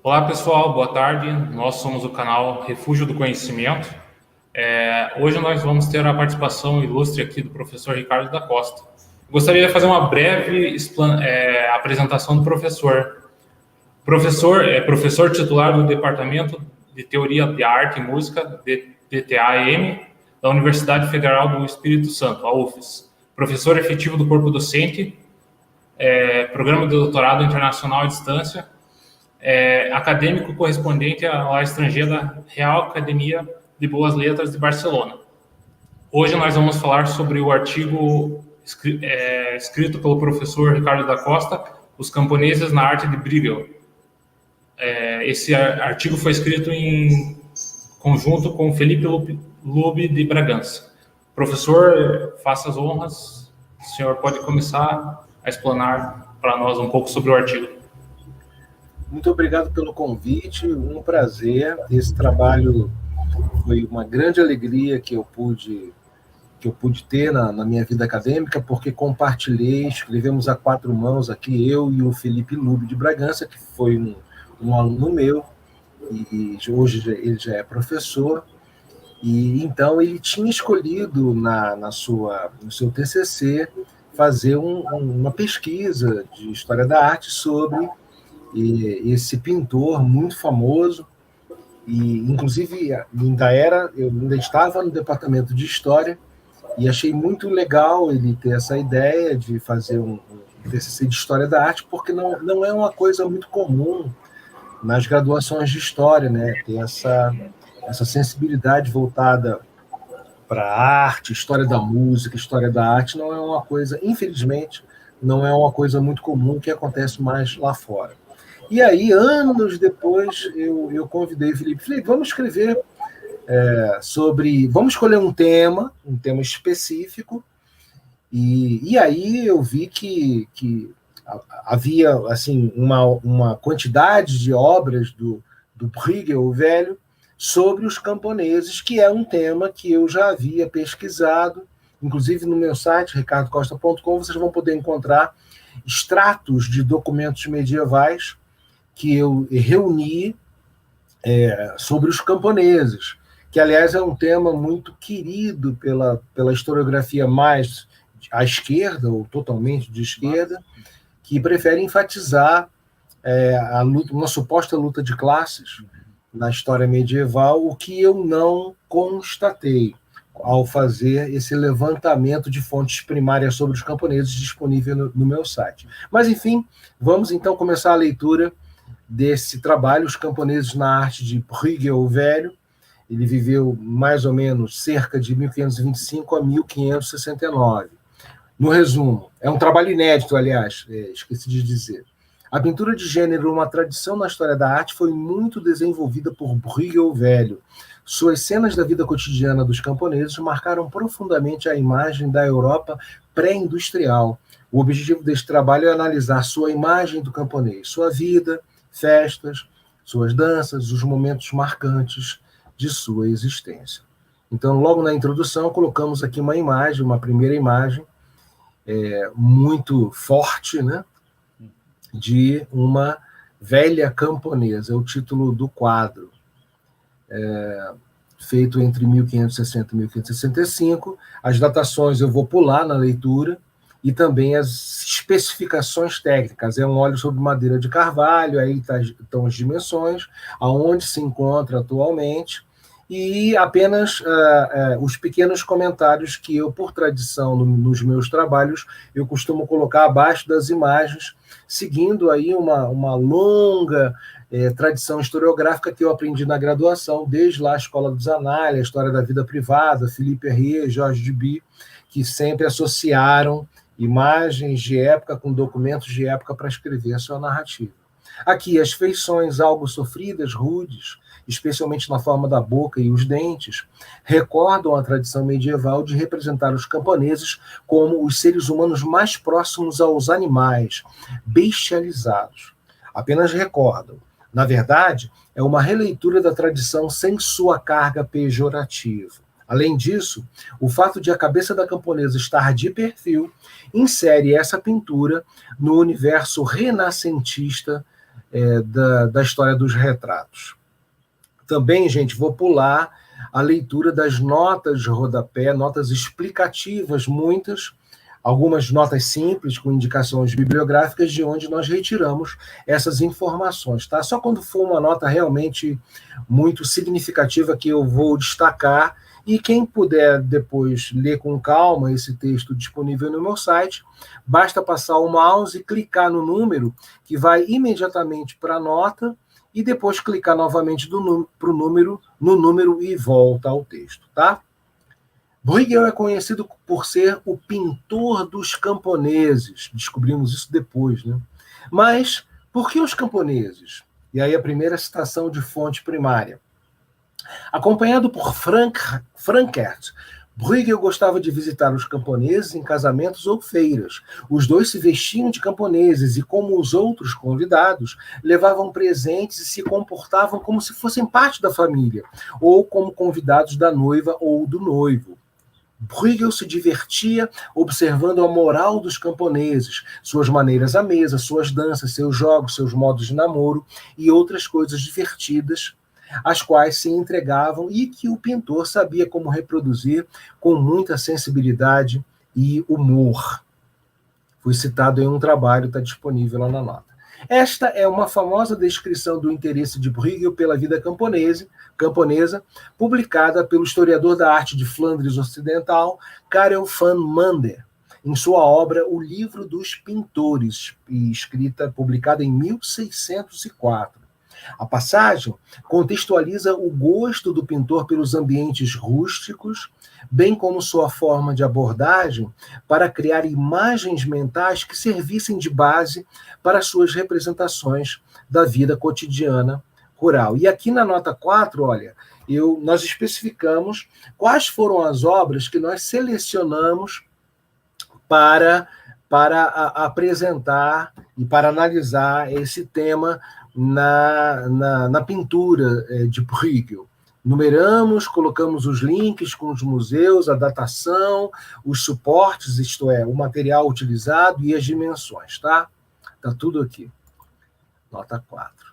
Olá pessoal, boa tarde. Nós somos o canal Refúgio do Conhecimento. Hoje nós vamos ter a participação ilustre aqui do professor Ricardo da Costa. Gostaria de fazer uma breve apresentação do professor. Professor titular do Departamento de Teoria de Arte e Música, DTAM, da Universidade Federal do Espírito Santo, a UFES. Professor efetivo do corpo docente, Programa de Doutorado Internacional à Distância, acadêmico correspondente à estrangeira da Real Academia de Boas Letras de Barcelona. Hoje nós vamos falar sobre o artigo escrito pelo professor Ricardo da Costa, Os Camponeses na Arte de Bruegel. Esse artigo foi escrito em conjunto com Felipe Lube de Bragança. Professor, faça as honras. O senhor pode começar a explanar para nós um pouco sobre o artigo. Muito obrigado pelo convite, um prazer. Esse trabalho foi uma grande alegria que eu pude ter na minha vida acadêmica, porque compartilhei, escrevemos a quatro mãos aqui, eu e o Felipe Lube de Bragança, que foi um aluno meu, e hoje ele já é professor, e então ele tinha escolhido no seu TCC fazer uma pesquisa de história da arte sobre esse pintor muito famoso, e inclusive eu ainda estava no departamento de História, e achei muito legal ele ter essa ideia de fazer um TCC de História da Arte, porque não é uma coisa muito comum nas graduações de História, né? Ter essa sensibilidade voltada para a arte, História da música, História da arte, não é uma coisa, infelizmente, não é uma coisa muito comum que acontece mais lá fora. E aí, anos depois, eu convidei o Felipe. Falei, vamos escrever vamos escolher um tema específico, e aí eu vi que havia assim, uma quantidade de obras do Bruegel, o velho, sobre os camponeses, que é um tema que eu já havia pesquisado, inclusive no meu site, ricardocosta.com, vocês vão poder encontrar extratos de documentos medievais que eu reuni sobre os camponeses, que, aliás, é um tema muito querido pela historiografia mais à esquerda, ou totalmente de esquerda, que prefere enfatizar uma suposta luta de classes na história medieval, o que eu não constatei ao fazer esse levantamento de fontes primárias sobre os camponeses disponível no meu site. Mas, enfim, vamos então começar a leitura desse trabalho, Os Camponeses na Arte de Bruegel o Velho. Ele viveu mais ou menos cerca de 1525 a 1569. No resumo, é um trabalho inédito, aliás, esqueci de dizer. A pintura de gênero, uma tradição na história da arte, foi muito desenvolvida por Bruegel o Velho. Suas cenas da vida cotidiana dos camponeses marcaram profundamente a imagem da Europa pré-industrial. O objetivo deste trabalho é analisar sua imagem do camponês, sua vida, festas, suas danças, os momentos marcantes de sua existência. Então, logo na introdução, colocamos aqui uma primeira imagem, muito forte, né, de uma velha camponesa, é o título do quadro, feito entre 1560 e 1565. As datações eu vou pular na leitura, e também as especificações técnicas. É um óleo sobre madeira de carvalho, aí estão as dimensões, aonde se encontra atualmente, e apenas os pequenos comentários que eu, por tradição, nos meus trabalhos, eu costumo colocar abaixo das imagens, seguindo aí uma longa tradição historiográfica que eu aprendi na graduação, desde lá a Escola dos Análises, a História da Vida Privada, Philippe Herrier, Georges Duby, que sempre associaram imagens de época com documentos de época para escrever a sua narrativa. Aqui, as feições algo sofridas, rudes, especialmente na forma da boca e os dentes, recordam a tradição medieval de representar os camponeses como os seres humanos mais próximos aos animais, bestializados. Apenas recordam. Na verdade, é uma releitura da tradição sem sua carga pejorativa. Além disso, o fato de a cabeça da camponesa estar de perfil insere essa pintura no universo renascentista da história dos retratos. Também, gente, vou pular a leitura das notas de rodapé, notas explicativas, muitas, algumas notas simples, com indicações bibliográficas, de onde nós retiramos essas informações. Tá? Só quando for uma nota realmente muito significativa que eu vou destacar, e quem puder depois ler com calma esse texto disponível no meu site, basta passar o mouse e clicar no número, que vai imediatamente para a nota, e depois clicar novamente no número e volta ao texto. Tá? Bruegel é conhecido por ser o pintor dos camponeses. Descobrimos isso depois, né? Mas por que os camponeses? E aí a primeira citação de fonte primária. Acompanhado por Frankert, Bruegel gostava de visitar os camponeses em casamentos ou feiras. Os dois se vestiam de camponeses e, como os outros convidados, levavam presentes e se comportavam como se fossem parte da família, ou como convidados da noiva ou do noivo. Bruegel se divertia observando a moral dos camponeses, suas maneiras à mesa, suas danças, seus jogos, seus modos de namoro e outras coisas divertidas, às quais se entregavam e que o pintor sabia como reproduzir com muita sensibilidade e humor. Foi citado em um trabalho, está disponível lá na nota. Esta é uma famosa descrição do interesse de Bruegel pela vida camponesa, publicada pelo historiador da arte de Flandres Ocidental, Karel van Mander, em sua obra O Livro dos Pintores, publicada em 1604. A passagem contextualiza o gosto do pintor pelos ambientes rústicos, bem como sua forma de abordagem para criar imagens mentais que servissem de base para suas representações da vida cotidiana rural. E aqui na nota 4, olha, nós especificamos quais foram as obras que nós selecionamos para apresentar e para analisar esse tema na pintura de Bruegel. Numeramos, colocamos os links com os museus, a datação, os suportes, isto é, o material utilizado e as dimensões, tá? Tá tudo aqui. Nota 4.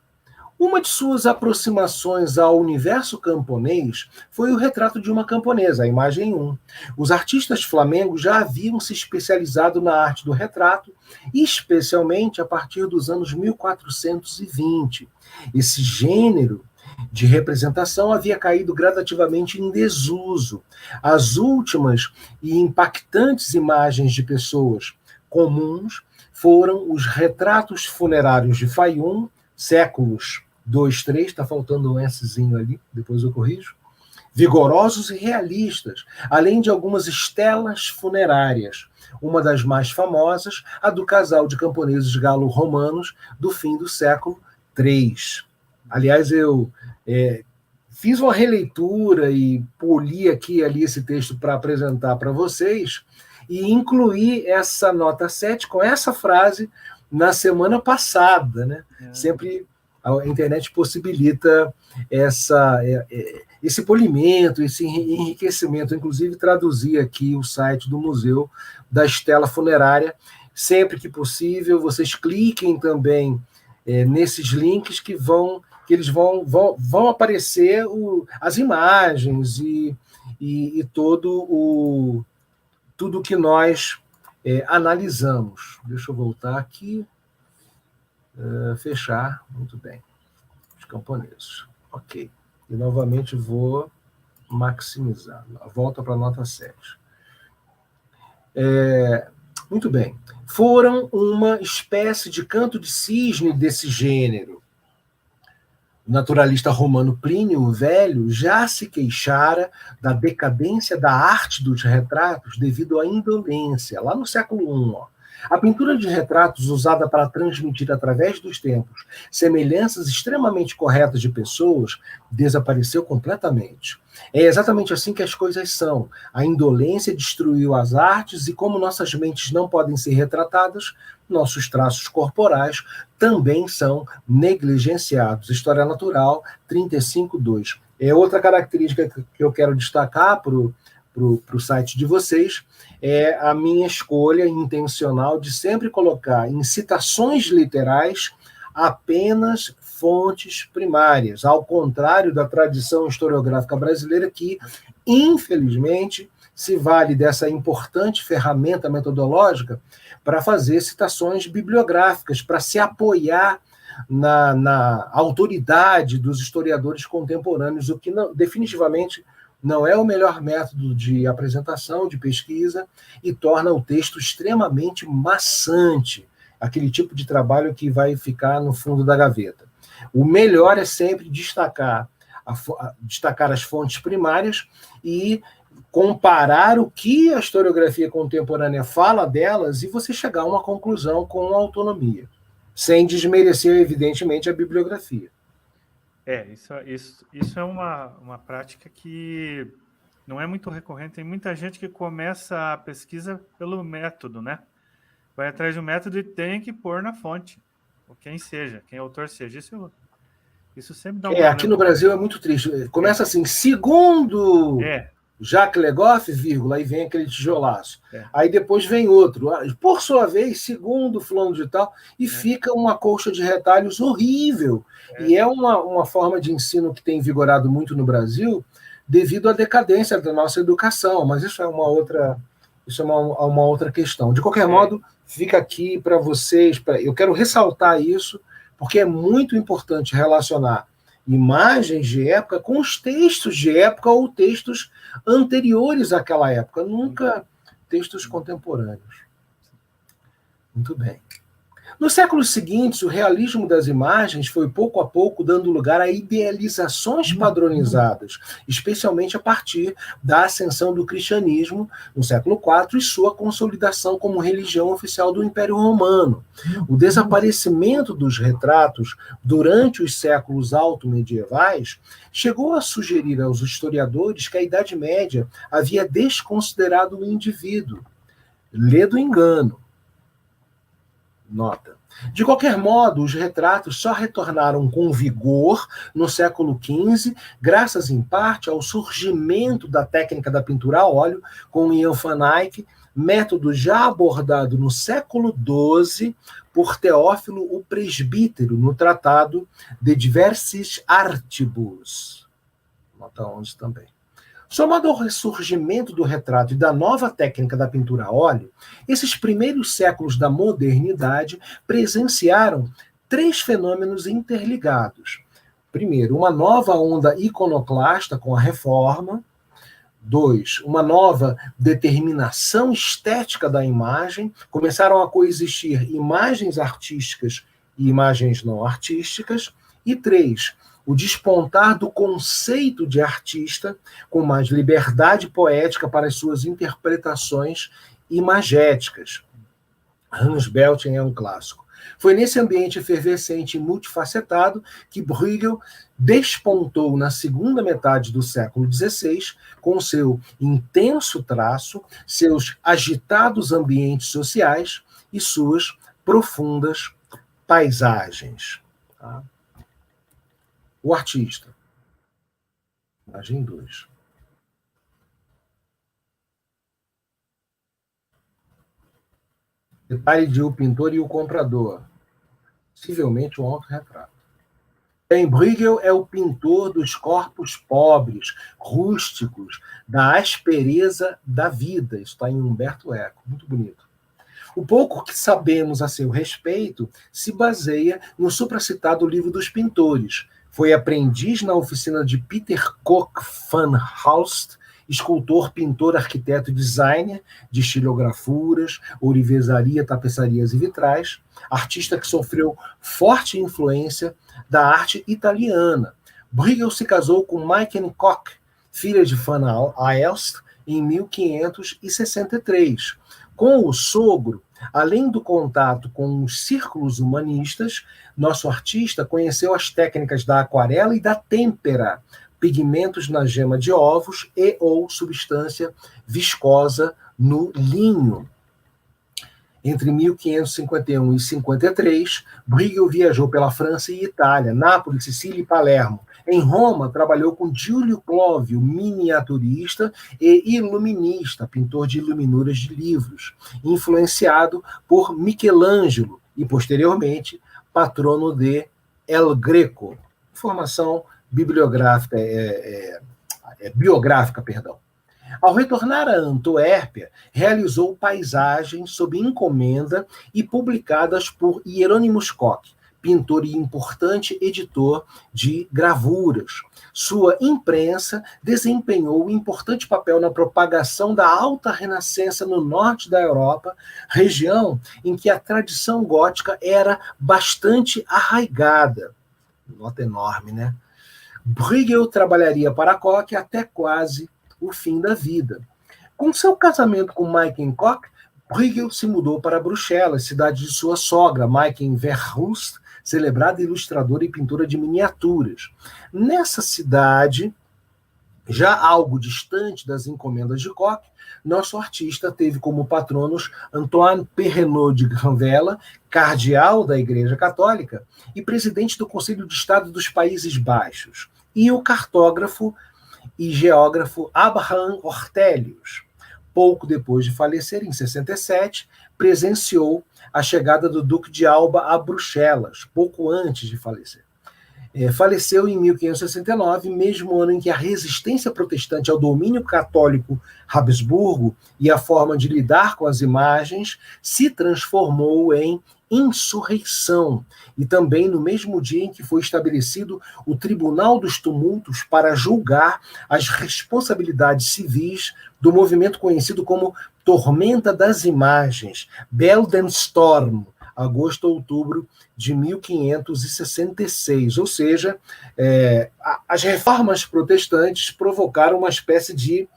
Uma de suas aproximações ao universo camponês foi o retrato de uma camponesa, a imagem 1. Os artistas flamengos já haviam se especializado na arte do retrato, especialmente a partir dos anos 1420. Esse gênero de representação havia caído gradativamente em desuso. As últimas e impactantes imagens de pessoas comuns foram os retratos funerários de Fayum, séculos 2, 3, está faltando um Szinho ali, depois eu corrijo, vigorosos e realistas, além de algumas estelas funerárias. Uma das mais famosas, a do casal de camponeses galo-romanos do fim do século 3. Aliás, eu fiz uma releitura e poli aqui e ali esse texto para apresentar para vocês e incluí essa nota 7 com essa frase na semana passada, né? Sempre a internet possibilita esse polimento, esse enriquecimento. Inclusive, traduzir aqui o site do Museu da Estela Funerária. Sempre que possível, vocês cliquem também nesses links que eles vão aparecer as imagens e tudo que nós analisamos. Deixa eu voltar aqui. Fechar, muito bem. Os camponeses. Ok. E novamente vou maximizar. Volta para a nota 7. Muito bem. Foram uma espécie de canto de cisne desse gênero. O naturalista romano Plínio o Velho já se queixara da decadência da arte dos retratos devido à indolência, lá no século I. Ó. A pintura de retratos usada para transmitir através dos tempos semelhanças extremamente corretas de pessoas desapareceu completamente. É exatamente assim que as coisas são. A indolência destruiu as artes e como nossas mentes não podem ser retratadas, nossos traços corporais também são negligenciados. História Natural 35.2. Outra característica que eu quero destacar para o site de vocês é a minha escolha intencional de sempre colocar em citações literais apenas fontes primárias, ao contrário da tradição historiográfica brasileira que, infelizmente, se vale dessa importante ferramenta metodológica para fazer citações bibliográficas, para se apoiar na autoridade dos historiadores contemporâneos, o que definitivamente não é o melhor método de apresentação, de pesquisa, e torna o texto extremamente maçante, aquele tipo de trabalho que vai ficar no fundo da gaveta. O melhor é sempre destacar as fontes primárias e comparar o que a historiografia contemporânea fala delas e você chegar a uma conclusão com autonomia, sem desmerecer, evidentemente, a bibliografia. Isso é uma prática que não é muito recorrente. Tem muita gente que começa a pesquisa pelo método, né? Vai atrás do método e tem que pôr na fonte, ou quem seja, quem autor seja. Isso sempre dá um problema. Aqui no Brasil é muito triste. Começa assim, segundo Jacques Legoff, vírgula, aí vem aquele tijolaço. Aí depois vem outro, por sua vez, segundo fulano de tal, e fica uma colcha de retalhos horrível. E é uma forma de ensino que tem vigorado muito no Brasil devido à decadência da nossa educação, mas isso é uma outra questão. De qualquer modo, fica aqui para vocês, eu quero ressaltar isso, porque é muito importante relacionar imagens de época com os textos de época ou textos anteriores àquela época, nunca textos contemporâneos. Muito bem. Nos séculos seguintes, o realismo das imagens foi pouco a pouco dando lugar a idealizações padronizadas, especialmente a partir da ascensão do cristianismo no século IV e sua consolidação como religião oficial do Império Romano. O desaparecimento dos retratos durante os séculos alto-medievais chegou a sugerir aos historiadores que a Idade Média havia desconsiderado o indivíduo. Lê do engano. Nota. De qualquer modo, os retratos só retornaram com vigor no século XV, graças em parte ao surgimento da técnica da pintura a óleo com Jan van Eyck, método já abordado no século XII por Teófilo o Presbítero no Tratado De Diversis Artibus. Nota 11 também. Somado ao ressurgimento do retrato e da nova técnica da pintura a óleo, esses primeiros séculos da modernidade presenciaram 3 fenômenos interligados. Primeiro, uma nova onda iconoclasta com a Reforma. 2, uma nova determinação estética da imagem. Começaram a coexistir imagens artísticas e imagens não artísticas. E 3, o despontar do conceito de artista com mais liberdade poética para as suas interpretações imagéticas. Hans Belting é um clássico. Foi nesse ambiente efervescente e multifacetado que Bruegel despontou na segunda metade do século XVI com seu intenso traço, seus agitados ambientes sociais e suas profundas paisagens. Tá? O artista. Imagem 2. Detalhe de O Pintor e o Comprador. Possivelmente um autorretrato. Bruegel é o pintor dos corpos pobres, rústicos, da aspereza da vida. Isso está em Humberto Eco. Muito bonito. O pouco que sabemos a seu respeito se baseia no supracitado Livro dos Pintores. Foi aprendiz na oficina de Peter Koch van Hulst, escultor, pintor, arquiteto e designer de estilografuras, ourivesaria, tapeçarias e vitrais, artista que sofreu forte influência da arte italiana. Bruegel se casou com Maiken Koch, filha de van Aelst, em 1563. Com o sogro, além do contato com os círculos humanistas, nosso artista conheceu as técnicas da aquarela e da têmpera, pigmentos na gema de ovos e ou substância viscosa no linho. Entre 1551 e 53, Bruegel viajou pela França e Itália, Nápoles, Sicília e Palermo. Em Roma, trabalhou com Giulio Clovio, miniaturista e iluminista, pintor de iluminuras de livros, influenciado por Michelangelo, e, posteriormente, patrono de El Greco. Informação bibliográfica, biográfica, perdão. Ao retornar a Antuérpia, realizou paisagens sob encomenda e publicadas por Hieronymus Koch, pintor e importante editor de gravuras. Sua imprensa desempenhou um importante papel na propagação da Alta Renascença no norte da Europa, região em que a tradição gótica era bastante arraigada. Nota enorme, né? Bruegel trabalharia para Koch até quase o fim da vida. Com seu casamento com Maiken Koch, Bruegel se mudou para Bruxelas, cidade de sua sogra, Maiken Verhulst, celebrada ilustradora e pintora de miniaturas. Nessa cidade, já algo distante das encomendas de Koch, nosso artista teve como patronos Antoine Perrenot de Granvella, cardeal da Igreja Católica e presidente do Conselho de Estado dos Países Baixos, e o cartógrafo e geógrafo Abraham Ortelius. Pouco depois de falecer, em 67, presenciou a chegada do Duque de Alba a Bruxelas, pouco antes de falecer. Faleceu em 1569, mesmo ano em que a resistência protestante ao domínio católico Habsburgo e a forma de lidar com as imagens se transformou em insurreição, e também no mesmo dia em que foi estabelecido o Tribunal dos Tumultos para julgar as responsabilidades civis do movimento conhecido como Tormenta das Imagens, Beldenstorm, agosto a outubro de 1566. Ou seja, as reformas protestantes provocaram uma espécie de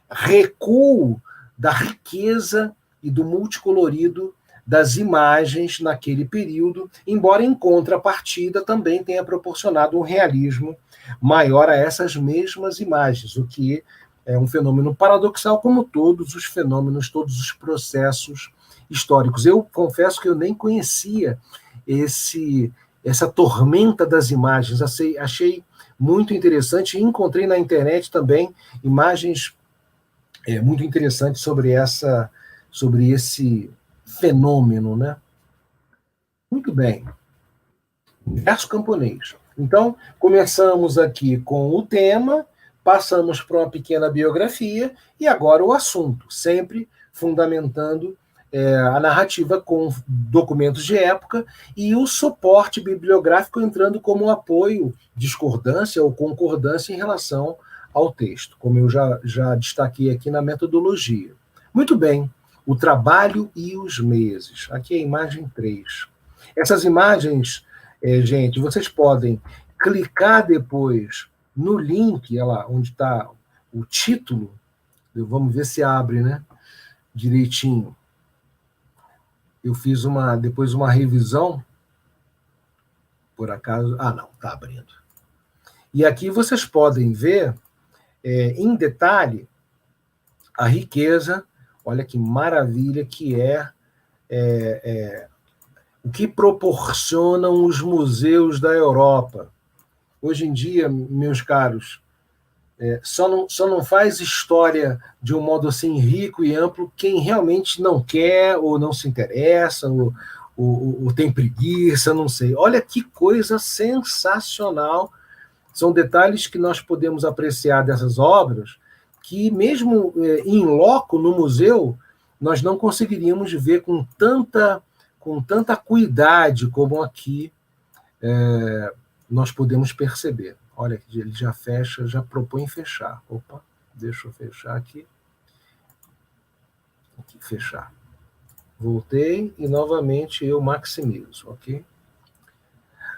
recuo da riqueza e do multicolorido das imagens naquele período, embora em contrapartida também tenha proporcionado um realismo maior a essas mesmas imagens, o que é um fenômeno paradoxal, como todos os fenômenos, todos os processos históricos. Eu confesso que eu nem conhecia essa tormenta das imagens, achei muito interessante e encontrei na internet também imagens muito interessantes sobre esse fenômeno, né? Muito bem. Verso camponês. Então, começamos aqui com o tema, passamos para uma pequena biografia e agora o assunto, sempre fundamentando a narrativa com documentos de época e o suporte bibliográfico entrando como apoio, discordância ou concordância em relação ao texto, como eu já destaquei aqui na metodologia. Muito bem. O trabalho e os meses. Aqui é a imagem 3. Essas imagens, gente, vocês podem clicar depois no link, lá onde está o título. Vamos ver se abre, né? Direitinho. Eu fiz depois uma revisão. Por acaso. Ah, não, está abrindo. E aqui vocês podem ver, em detalhe, a riqueza. Olha que maravilha que o que proporcionam os museus da Europa. Hoje em dia, meus caros, só não faz história de um modo assim rico e amplo quem realmente não quer ou não se interessa ou tem preguiça, não sei. Olha que coisa sensacional. São detalhes que nós podemos apreciar dessas obras que mesmo em loco no museu, nós não conseguiríamos ver com tanta cuidade como aqui nós podemos perceber. Olha, ele já fecha, já propõe fechar. Opa, deixa eu fechar aqui. Fechar. Voltei e novamente eu maximizo, ok?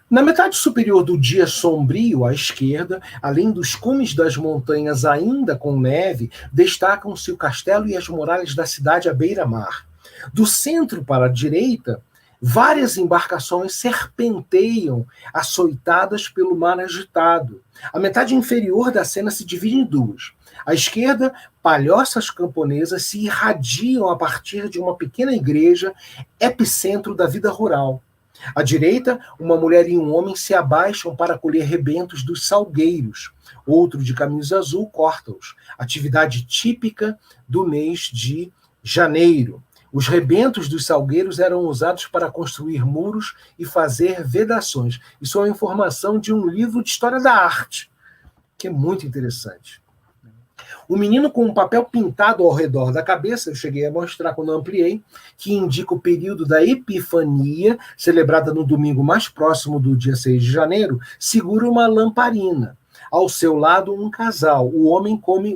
Na metade superior do dia sombrio, à esquerda, além dos cumes das montanhas ainda com neve, destacam-se o castelo e as muralhas da cidade à beira-mar. Do centro para a direita, várias embarcações serpenteiam, açoitadas pelo mar agitado. A metade inferior da cena se divide em duas. À esquerda, palhoças camponesas se irradiam a partir de uma pequena igreja, epicentro da vida rural. À direita, uma mulher e um homem se abaixam para colher rebentos dos salgueiros. Outro, de camisa azul, corta-os. Atividade típica do mês de janeiro. Os rebentos dos salgueiros eram usados para construir muros e fazer vedações. Isso é uma informação de um livro de história da arte, que é muito interessante. O menino com um papel pintado ao redor da cabeça, eu cheguei a mostrar quando eu ampliei, que indica o período da Epifania, celebrada no domingo mais próximo do dia 6 de janeiro, segura uma lamparina. Ao seu lado, um casal. O homem come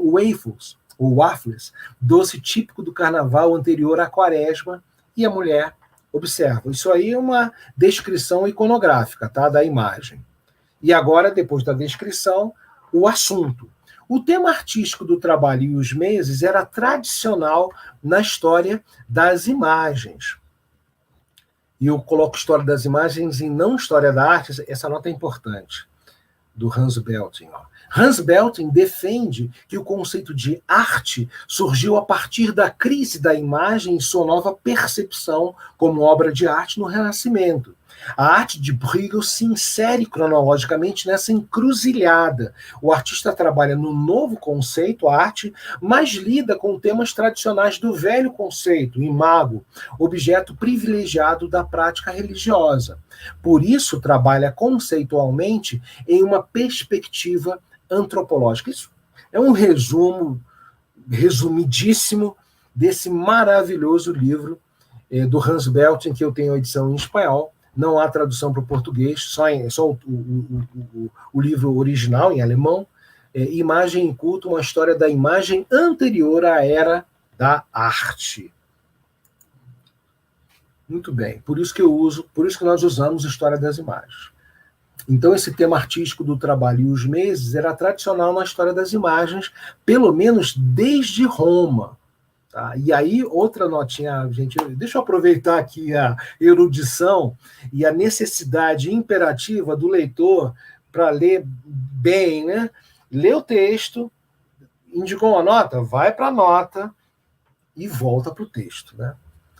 waffles, doce típico do carnaval anterior à quaresma, e a mulher observa. Isso aí é uma descrição iconográfica, tá, da imagem. E agora, depois da descrição, o assunto. O tema artístico do trabalho e os meses era tradicional na história das imagens. E eu coloco história das imagens e não história da arte, essa nota é importante, do Hans Belting. Hans Belting defende que o conceito de arte surgiu a partir da crise da imagem e sua nova percepção como obra de arte no Renascimento. A arte de Bruegel se insere cronologicamente nessa encruzilhada. O artista trabalha no novo conceito, a arte, mas lida com temas tradicionais do velho conceito, imago, objeto privilegiado da prática religiosa. Por isso, trabalha conceitualmente em uma perspectiva antropológica. Isso é um resumidíssimo desse maravilhoso livro do Hans Belting, que eu tenho a edição em espanhol. Não há tradução para o português, só o livro original em alemão. Imagem e culto, uma história da imagem anterior à era da arte. Muito bem, por isso que nós usamos história das imagens. Então, esse tema artístico do trabalho e os meses era tradicional na história das imagens, pelo menos desde Roma. Tá? E aí, outra notinha, gente, deixa eu aproveitar aqui a erudição e a necessidade imperativa do leitor para ler bem, né? Lê o texto, indicou uma nota, vai para a nota e volta para o texto, né?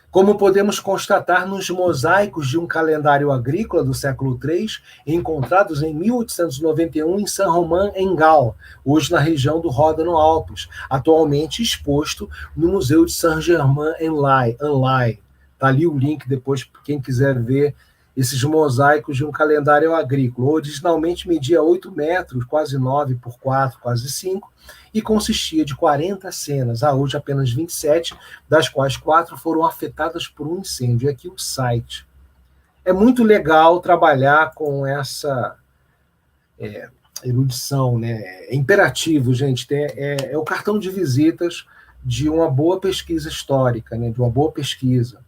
Como podemos constatar nos mosaicos de um calendário agrícola do século III, encontrados em 1891 em Saint-Romain-en-Galles, hoje na região do Ródano-Alpes, atualmente exposto no Museu de Saint-Germain-en-Laye. Está ali o link depois, para quem quiser ver esses mosaicos de um calendário agrícola. Originalmente media 8 metros, quase 9 por 4, quase 5, e consistia de 40 cenas, hoje apenas 27, das quais 4 foram afetadas por um incêndio. E aqui o site. É muito legal trabalhar com essa erudição, né? É imperativo, gente. É o cartão de visitas de uma boa pesquisa histórica, né? De uma boa pesquisa.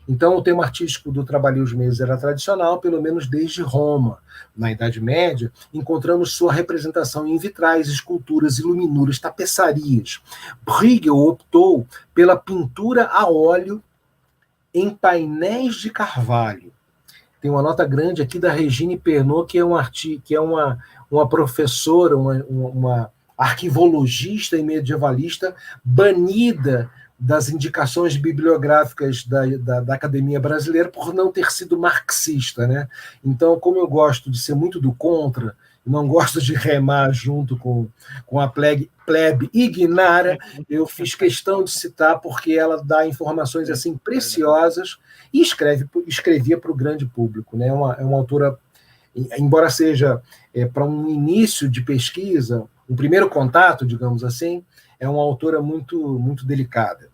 Então, o tema artístico do trabalho e os meses era tradicional, pelo menos desde Roma. Na Idade Média, encontramos sua representação em vitrais, esculturas, iluminuras, tapeçarias. Bruegel optou pela pintura a óleo em painéis de carvalho. Tem uma nota grande aqui da Regine Pernot, que é uma professora, uma arquivologista e medievalista banida das indicações bibliográficas da Academia Brasileira por não ter sido marxista, né? Então, como eu gosto de ser muito do contra, não gosto de remar junto com a plebe ignara, eu fiz questão de citar porque ela dá informações assim preciosas e escrevia para o grande público, né? É uma autora, embora seja para um início de pesquisa, um primeiro contato, digamos assim, é uma autora muito, muito delicada.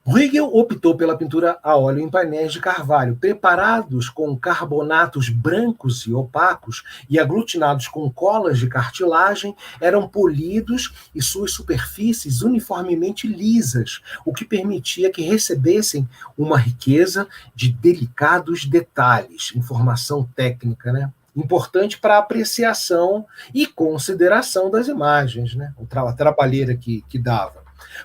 Bruegel optou pela pintura a óleo em painéis de carvalho, preparados com carbonatos brancos e opacos e aglutinados com colas de cartilagem, eram polidos e suas superfícies uniformemente lisas, o que permitia que recebessem uma riqueza de delicados detalhes, informação técnica, né? Importante para a apreciação e consideração das imagens, né? A trabalheira que dava.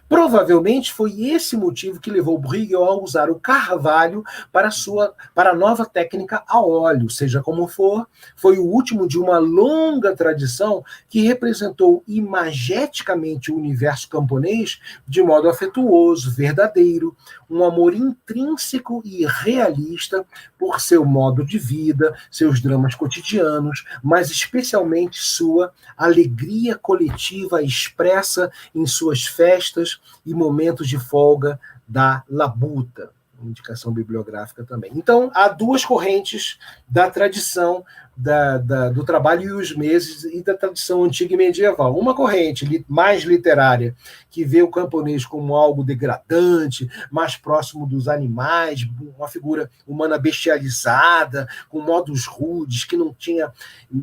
Provavelmente foi esse motivo que levou Bruegel a usar o carvalho para a nova técnica a óleo, seja como for, foi o último de uma longa tradição que representou imageticamente o universo camponês de modo afetuoso, verdadeiro, um amor intrínseco e realista por seu modo de vida, seus dramas cotidianos, mas especialmente sua alegria coletiva expressa em suas festas festas e momentos de folga da labuta. Indicação bibliográfica também. Então, há duas correntes da tradição do trabalho e os meses e da tradição antiga e medieval. Uma corrente mais literária, que vê o camponês como algo degradante, mais próximo dos animais, uma figura humana bestializada, com modos rudes, que não tinha,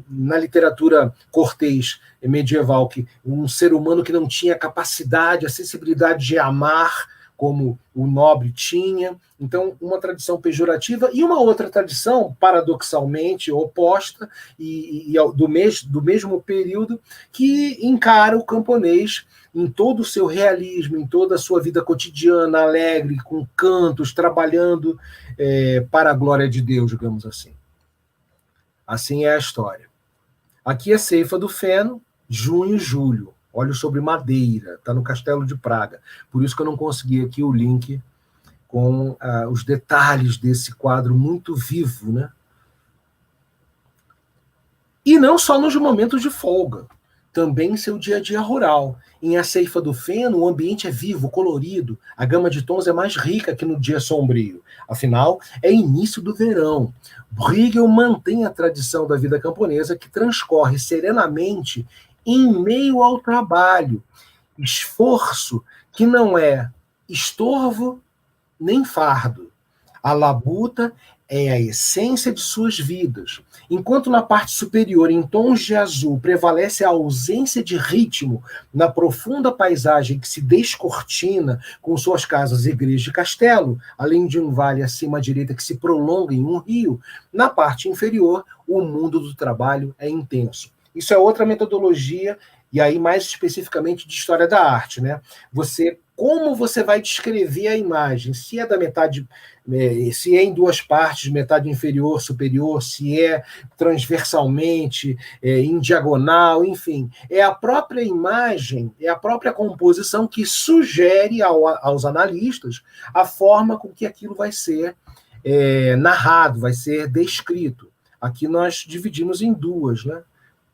na literatura cortês medieval, que um ser humano que não tinha capacidade, a sensibilidade de amar, como o nobre tinha. Então, uma tradição pejorativa e uma outra tradição, paradoxalmente oposta, e do mesmo período, que encara o camponês em todo o seu realismo, em toda a sua vida cotidiana, alegre, com cantos, trabalhando para a glória de Deus, digamos assim. Assim é a história. Aqui é Ceifa do Feno, junho e julho. Olho sobre Madeira, está no Castelo de Praga. Por isso que eu não consegui aqui o link com os detalhes desse quadro muito vivo, né? E não só nos momentos de folga, também em seu dia a dia rural. Em A Ceifa do Feno, o ambiente é vivo, colorido, a gama de tons é mais rica que no dia sombrio. Afinal, é início do verão. Bruegel mantém a tradição da vida camponesa que transcorre serenamente em meio ao trabalho, esforço que não é estorvo nem fardo. A labuta é a essência de suas vidas. Enquanto na parte superior, em tons de azul, prevalece a ausência de ritmo na profunda paisagem que se descortina com suas casas, igrejas e castelo, além de um vale acima à direita que se prolonga em um rio, na parte inferior, o mundo do trabalho é intenso. Isso é outra metodologia, e aí mais especificamente de história da arte, né? Como você vai descrever a imagem? Se é da metade, se é em duas partes, metade inferior, superior, se é transversalmente, em diagonal, enfim. É a própria imagem, é a própria composição que sugere aos analistas a forma com que aquilo vai ser narrado, vai ser descrito. Aqui nós dividimos em duas, né?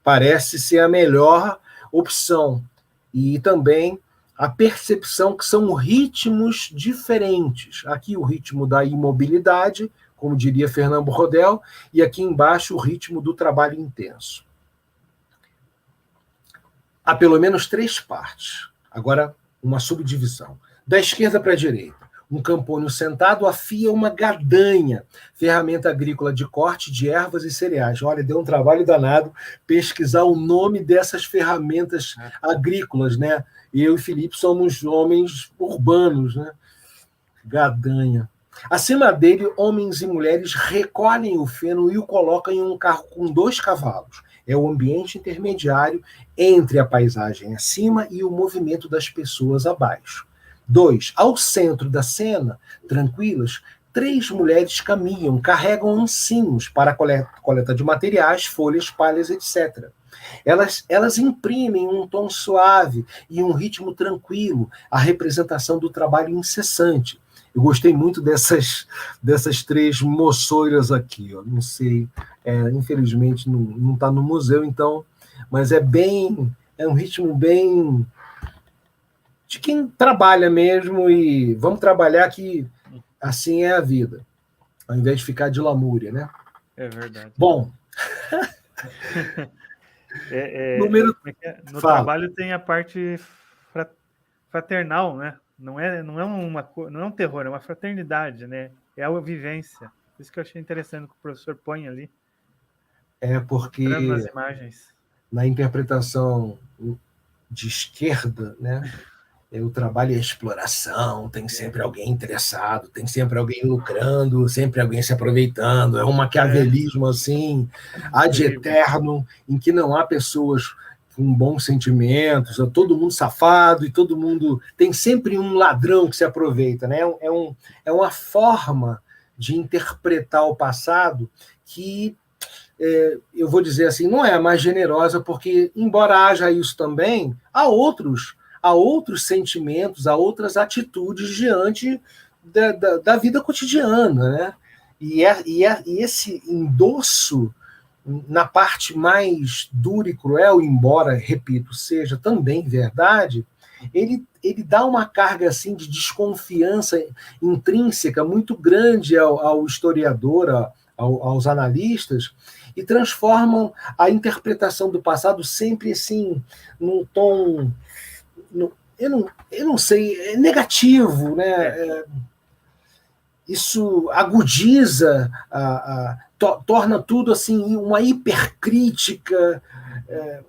Parece ser a melhor opção. E também a percepção que são ritmos diferentes. Aqui o ritmo da imobilidade, como diria Fernando Brodel, e aqui embaixo o ritmo do trabalho intenso. Há pelo menos 3 partes. Agora, uma subdivisão. Da esquerda para a direita. Um campônio sentado afia uma gadanha, ferramenta agrícola de corte de ervas e cereais. Olha, deu um trabalho danado pesquisar o nome dessas ferramentas agrícolas, né? Eu e Felipe somos homens urbanos, né? Gadanha. Acima dele, homens e mulheres recolhem o feno e o colocam em um carro com 2 cavalos. É o ambiente intermediário entre a paisagem acima e o movimento das pessoas abaixo. 2. Ao centro da cena, tranquilas, 3 mulheres caminham, carregam ancinhos para a coleta de materiais, folhas, palhas, etc. Elas imprimem um tom suave e um ritmo tranquilo, a representação do trabalho incessante. Eu gostei muito dessas 3 moçoiras aqui. Ó. Não sei, infelizmente não está no museu, então, mas é um ritmo bem de quem trabalha mesmo, e vamos trabalhar que assim é a vida, ao invés de ficar de lamúria, né? É verdade. Bom, no trabalho tem a parte fraternal, né? Não é um terror, é uma fraternidade, né? É a vivência. Isso que eu achei interessante que o professor põe ali. É porque nas imagens. Na interpretação de esquerda, né? O trabalho é a exploração, tem sempre alguém interessado, tem sempre alguém lucrando, sempre alguém se aproveitando. É um maquiavelismo assim, ad eterno, em que não há pessoas com bons sentimentos, é todo mundo safado e todo mundo... Tem sempre um ladrão que se aproveita, né? É uma forma de interpretar o passado que, eu vou dizer assim, não é a mais generosa, porque, embora haja isso também, há outros sentimentos, há outras atitudes diante da vida cotidiana, né? E esse endosso na parte mais dura e cruel, embora, repito, seja também verdade, ele ele dá uma carga assim de desconfiança intrínseca muito grande ao historiador, aos analistas, e transformam a interpretação do passado sempre assim num tom, eu não sei, negativo, né? Isso agudiza, torna tudo assim uma hipercrítica.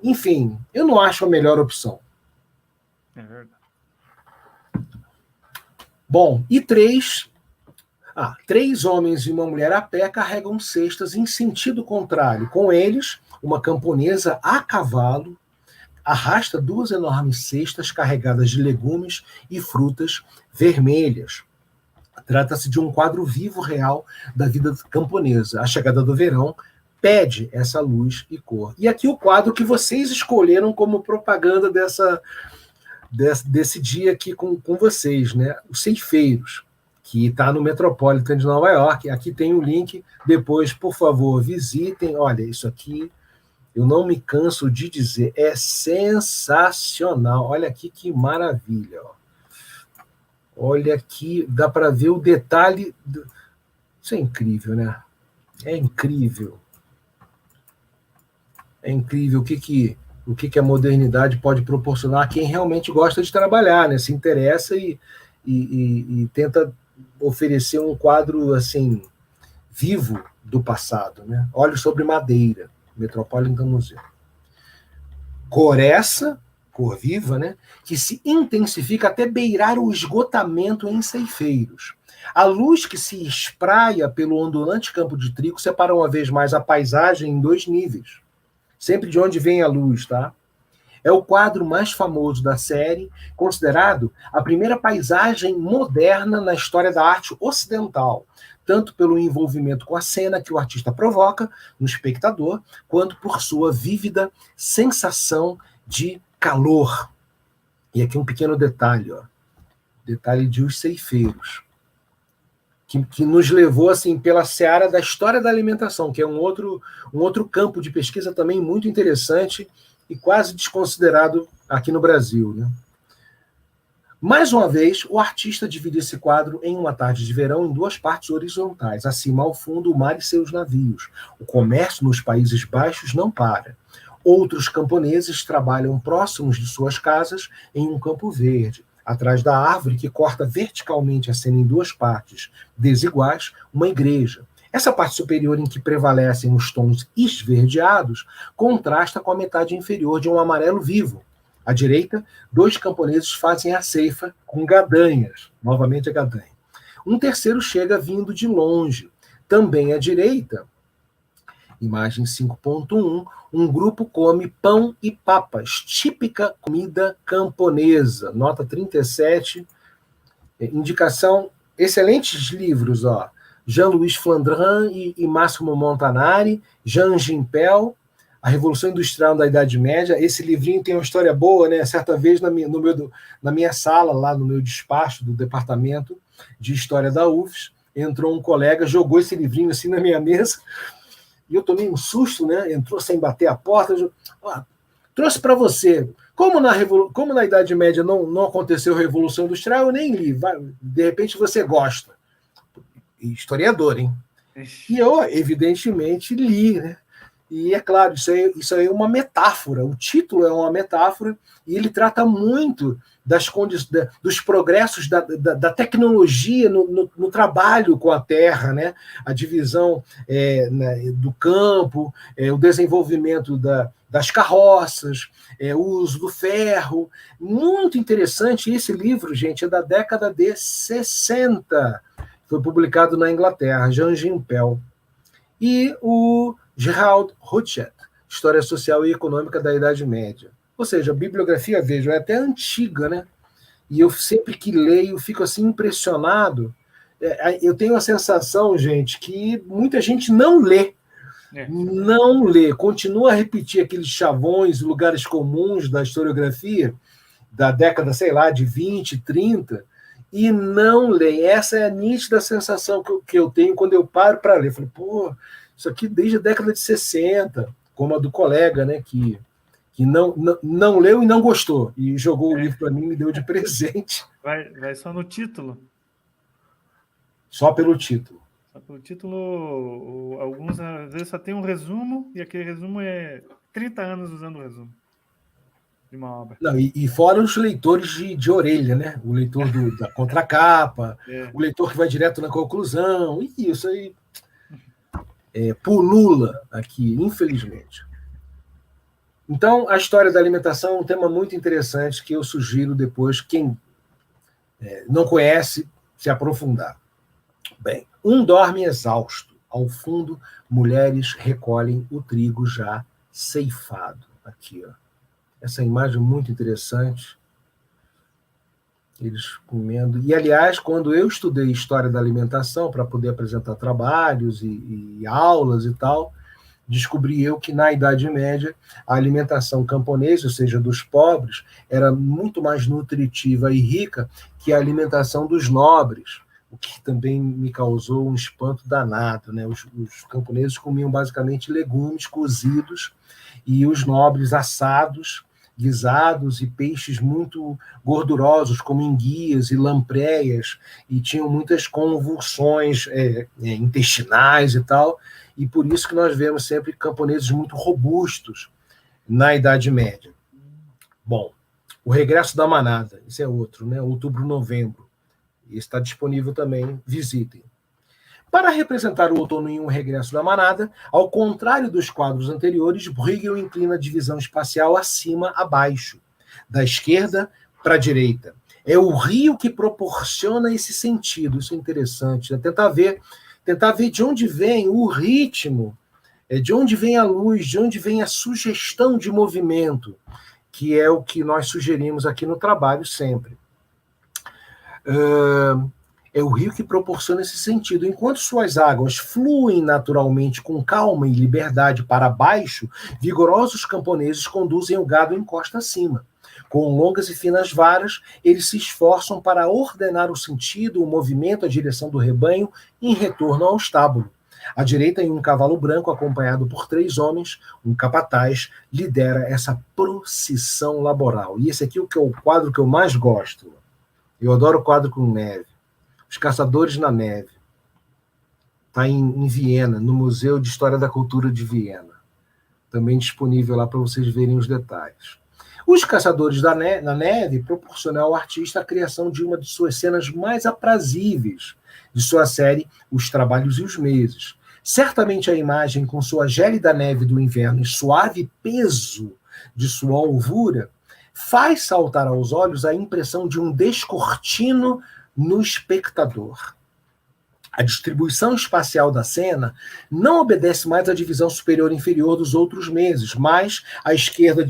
Enfim, eu não acho a melhor opção. É verdade. Bom, e três homens e uma mulher a pé carregam cestas em sentido contrário. Com eles, uma camponesa a cavalo arrasta 2 enormes cestas carregadas de legumes e frutas vermelhas. Trata-se de um quadro vivo real da vida camponesa. A chegada do verão pede essa luz e cor. E aqui o quadro que vocês escolheram como propaganda desse dia aqui com vocês, né? Os Ceifeiros, que está no Metropolitan de Nova York. Aqui tem o link. Depois, por favor, visitem. Olha, isso aqui, eu não me canso de dizer, é sensacional. Olha aqui que maravilha, ó. Olha aqui, dá para ver o detalhe. Isso é incrível, né? É incrível. É incrível o que a modernidade pode proporcionar a quem realmente gosta de trabalhar, né? Se interessa e tenta oferecer um quadro assim vivo do passado, né? Olhos sobre Madeira, Metropolitan Museum. Cor viva, né? Que se intensifica até beirar o esgotamento em Ceifeiros. A luz que se espraia pelo ondulante campo de trigo separa uma vez mais a paisagem em 2 níveis. Sempre de onde vem a luz, tá? É o quadro mais famoso da série, considerado a primeira paisagem moderna na história da arte ocidental, tanto pelo envolvimento com a cena que o artista provoca no espectador, quanto por sua vívida sensação de calor. E aqui um pequeno detalhe, ó. Detalhe de Os Ceifeiros, que nos levou assim pela seara da história da alimentação, que é um outro campo de pesquisa também muito interessante e quase desconsiderado aqui no Brasil, né? Mais uma vez, o artista divide esse quadro em uma tarde de verão em 2 partes horizontais. Acima, ao fundo, o mar e seus navios. O comércio nos Países Baixos não para. Outros camponeses trabalham próximos de suas casas em um campo verde. Atrás da árvore que corta verticalmente a cena em 2 partes desiguais, uma igreja. Essa parte superior em que prevalecem os tons esverdeados contrasta com a metade inferior de um amarelo vivo. À direita, 2 camponeses fazem a ceifa com gadanhas. Novamente a gadanha. Um terceiro chega vindo de longe. Também à direita, imagem 5.1, um grupo come pão e papas, típica comida camponesa. Nota 37. Indicação, excelentes livros, ó. Jean-Louis Flandrin e Máximo Montanari, Jean Gimpel, A Revolução Industrial da Idade Média. Esse livrinho tem uma história boa, né? Certa vez na minha sala, lá no meu despacho do departamento de História da UFES, entrou um colega, jogou esse livrinho assim na minha mesa, e eu tomei um susto, né? Entrou sem bater a porta. Trouxe para você. Como na Idade Média não aconteceu a Revolução Industrial, eu nem li. De repente você gosta. Historiador, hein? E eu, evidentemente, li, né? E é claro, isso aí é uma metáfora. O título é uma metáfora e ele trata muito dos progressos da tecnologia no trabalho com a terra, né? A divisão do campo, o desenvolvimento das carroças, o uso do ferro. Muito interessante. Esse livro, gente, é da década de 60. Foi publicado na Inglaterra, Jean Gimpel. E o Gerald Rutschet, História Social e Econômica da Idade Média. Ou seja, a bibliografia, vejo, é até antiga, né? E eu sempre que leio, fico assim impressionado. Eu tenho a sensação, gente, que muita gente não lê. Não lê. Continua a repetir aqueles chavões, lugares comuns da historiografia da década, sei lá, de 20, 30, e não lê. Essa é a nítida sensação que eu tenho quando eu paro para ler. Falei, pô, isso aqui desde a década de 60, como a do colega, né, que que não leu e não gostou, e jogou o livro para mim e me deu de presente. Vai só no título? Só pelo título. Só pelo título, alguns às vezes só tem um resumo, e aquele resumo é 30 anos usando o resumo de uma obra. Não, e fora os leitores de orelha, né? O leitor da contracapa, o leitor que vai direto na conclusão, e isso aí pulula aqui, infelizmente. Então, a história da alimentação é um tema muito interessante que eu sugiro depois, quem não conhece, se aprofundar. Bem, dorme exausto. Ao fundo, mulheres recolhem o trigo já ceifado. Aqui, ó. Essa imagem muito interessante. Eles comendo. E, aliás, quando eu estudei História da Alimentação, para poder apresentar trabalhos e aulas e tal, descobri eu que, na Idade Média, a alimentação camponesa, ou seja, dos pobres, era muito mais nutritiva e rica que a alimentação dos nobres, o que também me causou um espanto danado, né? Os camponeses comiam basicamente legumes cozidos e os nobres assados, guisados, e peixes muito gordurosos, como enguias e lampreias, e tinham muitas convulsões intestinais e tal, e por isso que nós vemos sempre camponeses muito robustos na Idade Média. Bom, o regresso da manada, esse é outro, né? Outubro, novembro. Está disponível também, visitem. Para representar o outono em um regresso da manada, ao contrário dos quadros anteriores, Bruegel inclina a divisão espacial acima a baixo, da esquerda para a direita. É o rio que proporciona esse sentido, isso é interessante, né? Tentar ver de onde vem o ritmo, de onde vem a luz, de onde vem a sugestão de movimento, que é o que nós sugerimos aqui no trabalho sempre. É o rio que proporciona esse sentido. Enquanto suas águas fluem naturalmente com calma e liberdade para baixo, vigorosos camponeses conduzem o gado em costa acima. Com longas e finas varas, eles se esforçam para ordenar o sentido, o movimento, a direção do rebanho em retorno ao estábulo. À direita, em um cavalo branco acompanhado por 3 homens, um capataz lidera essa procissão laboral. E esse aqui é o quadro que eu mais gosto. Eu adoro quadro com neve. Os Caçadores na Neve. Está em Viena, no Museu de História da Cultura de Viena. Também disponível lá para vocês verem os detalhes. Os Caçadores na Neve proporcionam ao artista a criação de uma de suas cenas mais aprazíveis de sua série Os Trabalhos e os Meses. Certamente a imagem com sua gélida neve do inverno e suave peso de sua alvura faz saltar aos olhos a impressão de um descortino no espectador. A distribuição espacial da cena não obedece mais à divisão superior e inferior dos outros meses, mas à esquerda,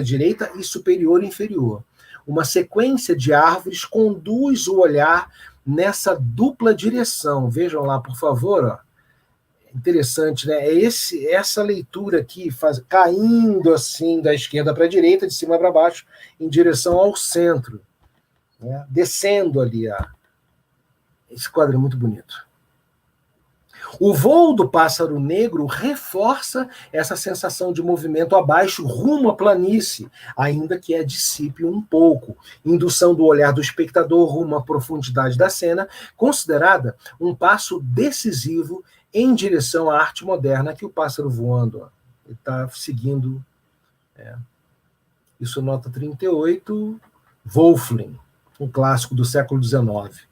direita e superior e inferior. Uma sequência de árvores conduz o olhar nessa dupla direção. Vejam lá, por favor, ó. Interessante, né? Essa leitura aqui, caindo assim da esquerda para a direita, de cima para baixo, em direção ao centro, né? Descendo ali. Esse quadro é muito bonito. O voo do pássaro negro reforça essa sensação de movimento abaixo rumo à planície, ainda que a dissipe um pouco. Indução do olhar do espectador rumo à profundidade da cena, considerada um passo decisivo em direção à arte moderna. Aqui o pássaro voando, ó. Ele está seguindo. Isso nota 38, Wolfling, um clássico do século XIX.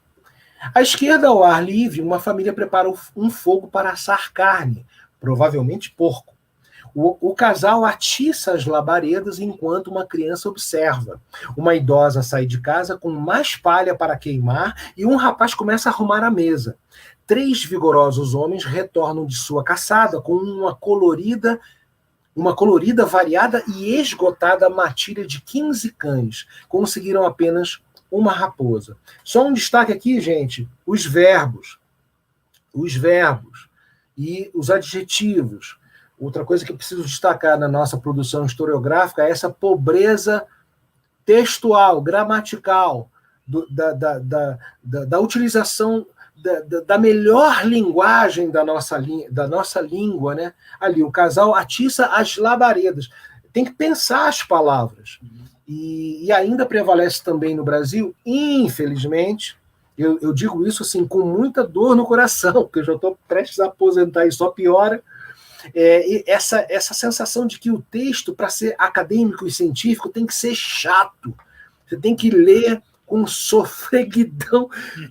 À esquerda, ao ar livre, uma família prepara um fogo para assar carne, provavelmente porco. O casal atiça as labaredas enquanto uma criança observa. Uma idosa sai de casa com mais palha para queimar e um rapaz começa a arrumar a mesa. 3 vigorosos homens retornam de sua caçada com uma colorida, variada e esgotada matilha de 15 cães. Conseguiram apenas uma raposa. Só um destaque aqui, gente, os verbos e os adjetivos. Outra coisa que eu preciso destacar na nossa produção historiográfica é essa pobreza textual, gramatical, da utilização da melhor linguagem da nossa língua, né? Ali, o casal atiça as labaredas. tem que pensar as palavras. E ainda prevalece também no Brasil, infelizmente, eu digo isso assim com muita dor no coração, porque eu já estou prestes a aposentar e só piora, essa sensação de que o texto, para ser acadêmico e científico, tem que ser chato. Você tem que ler com sofreguidão,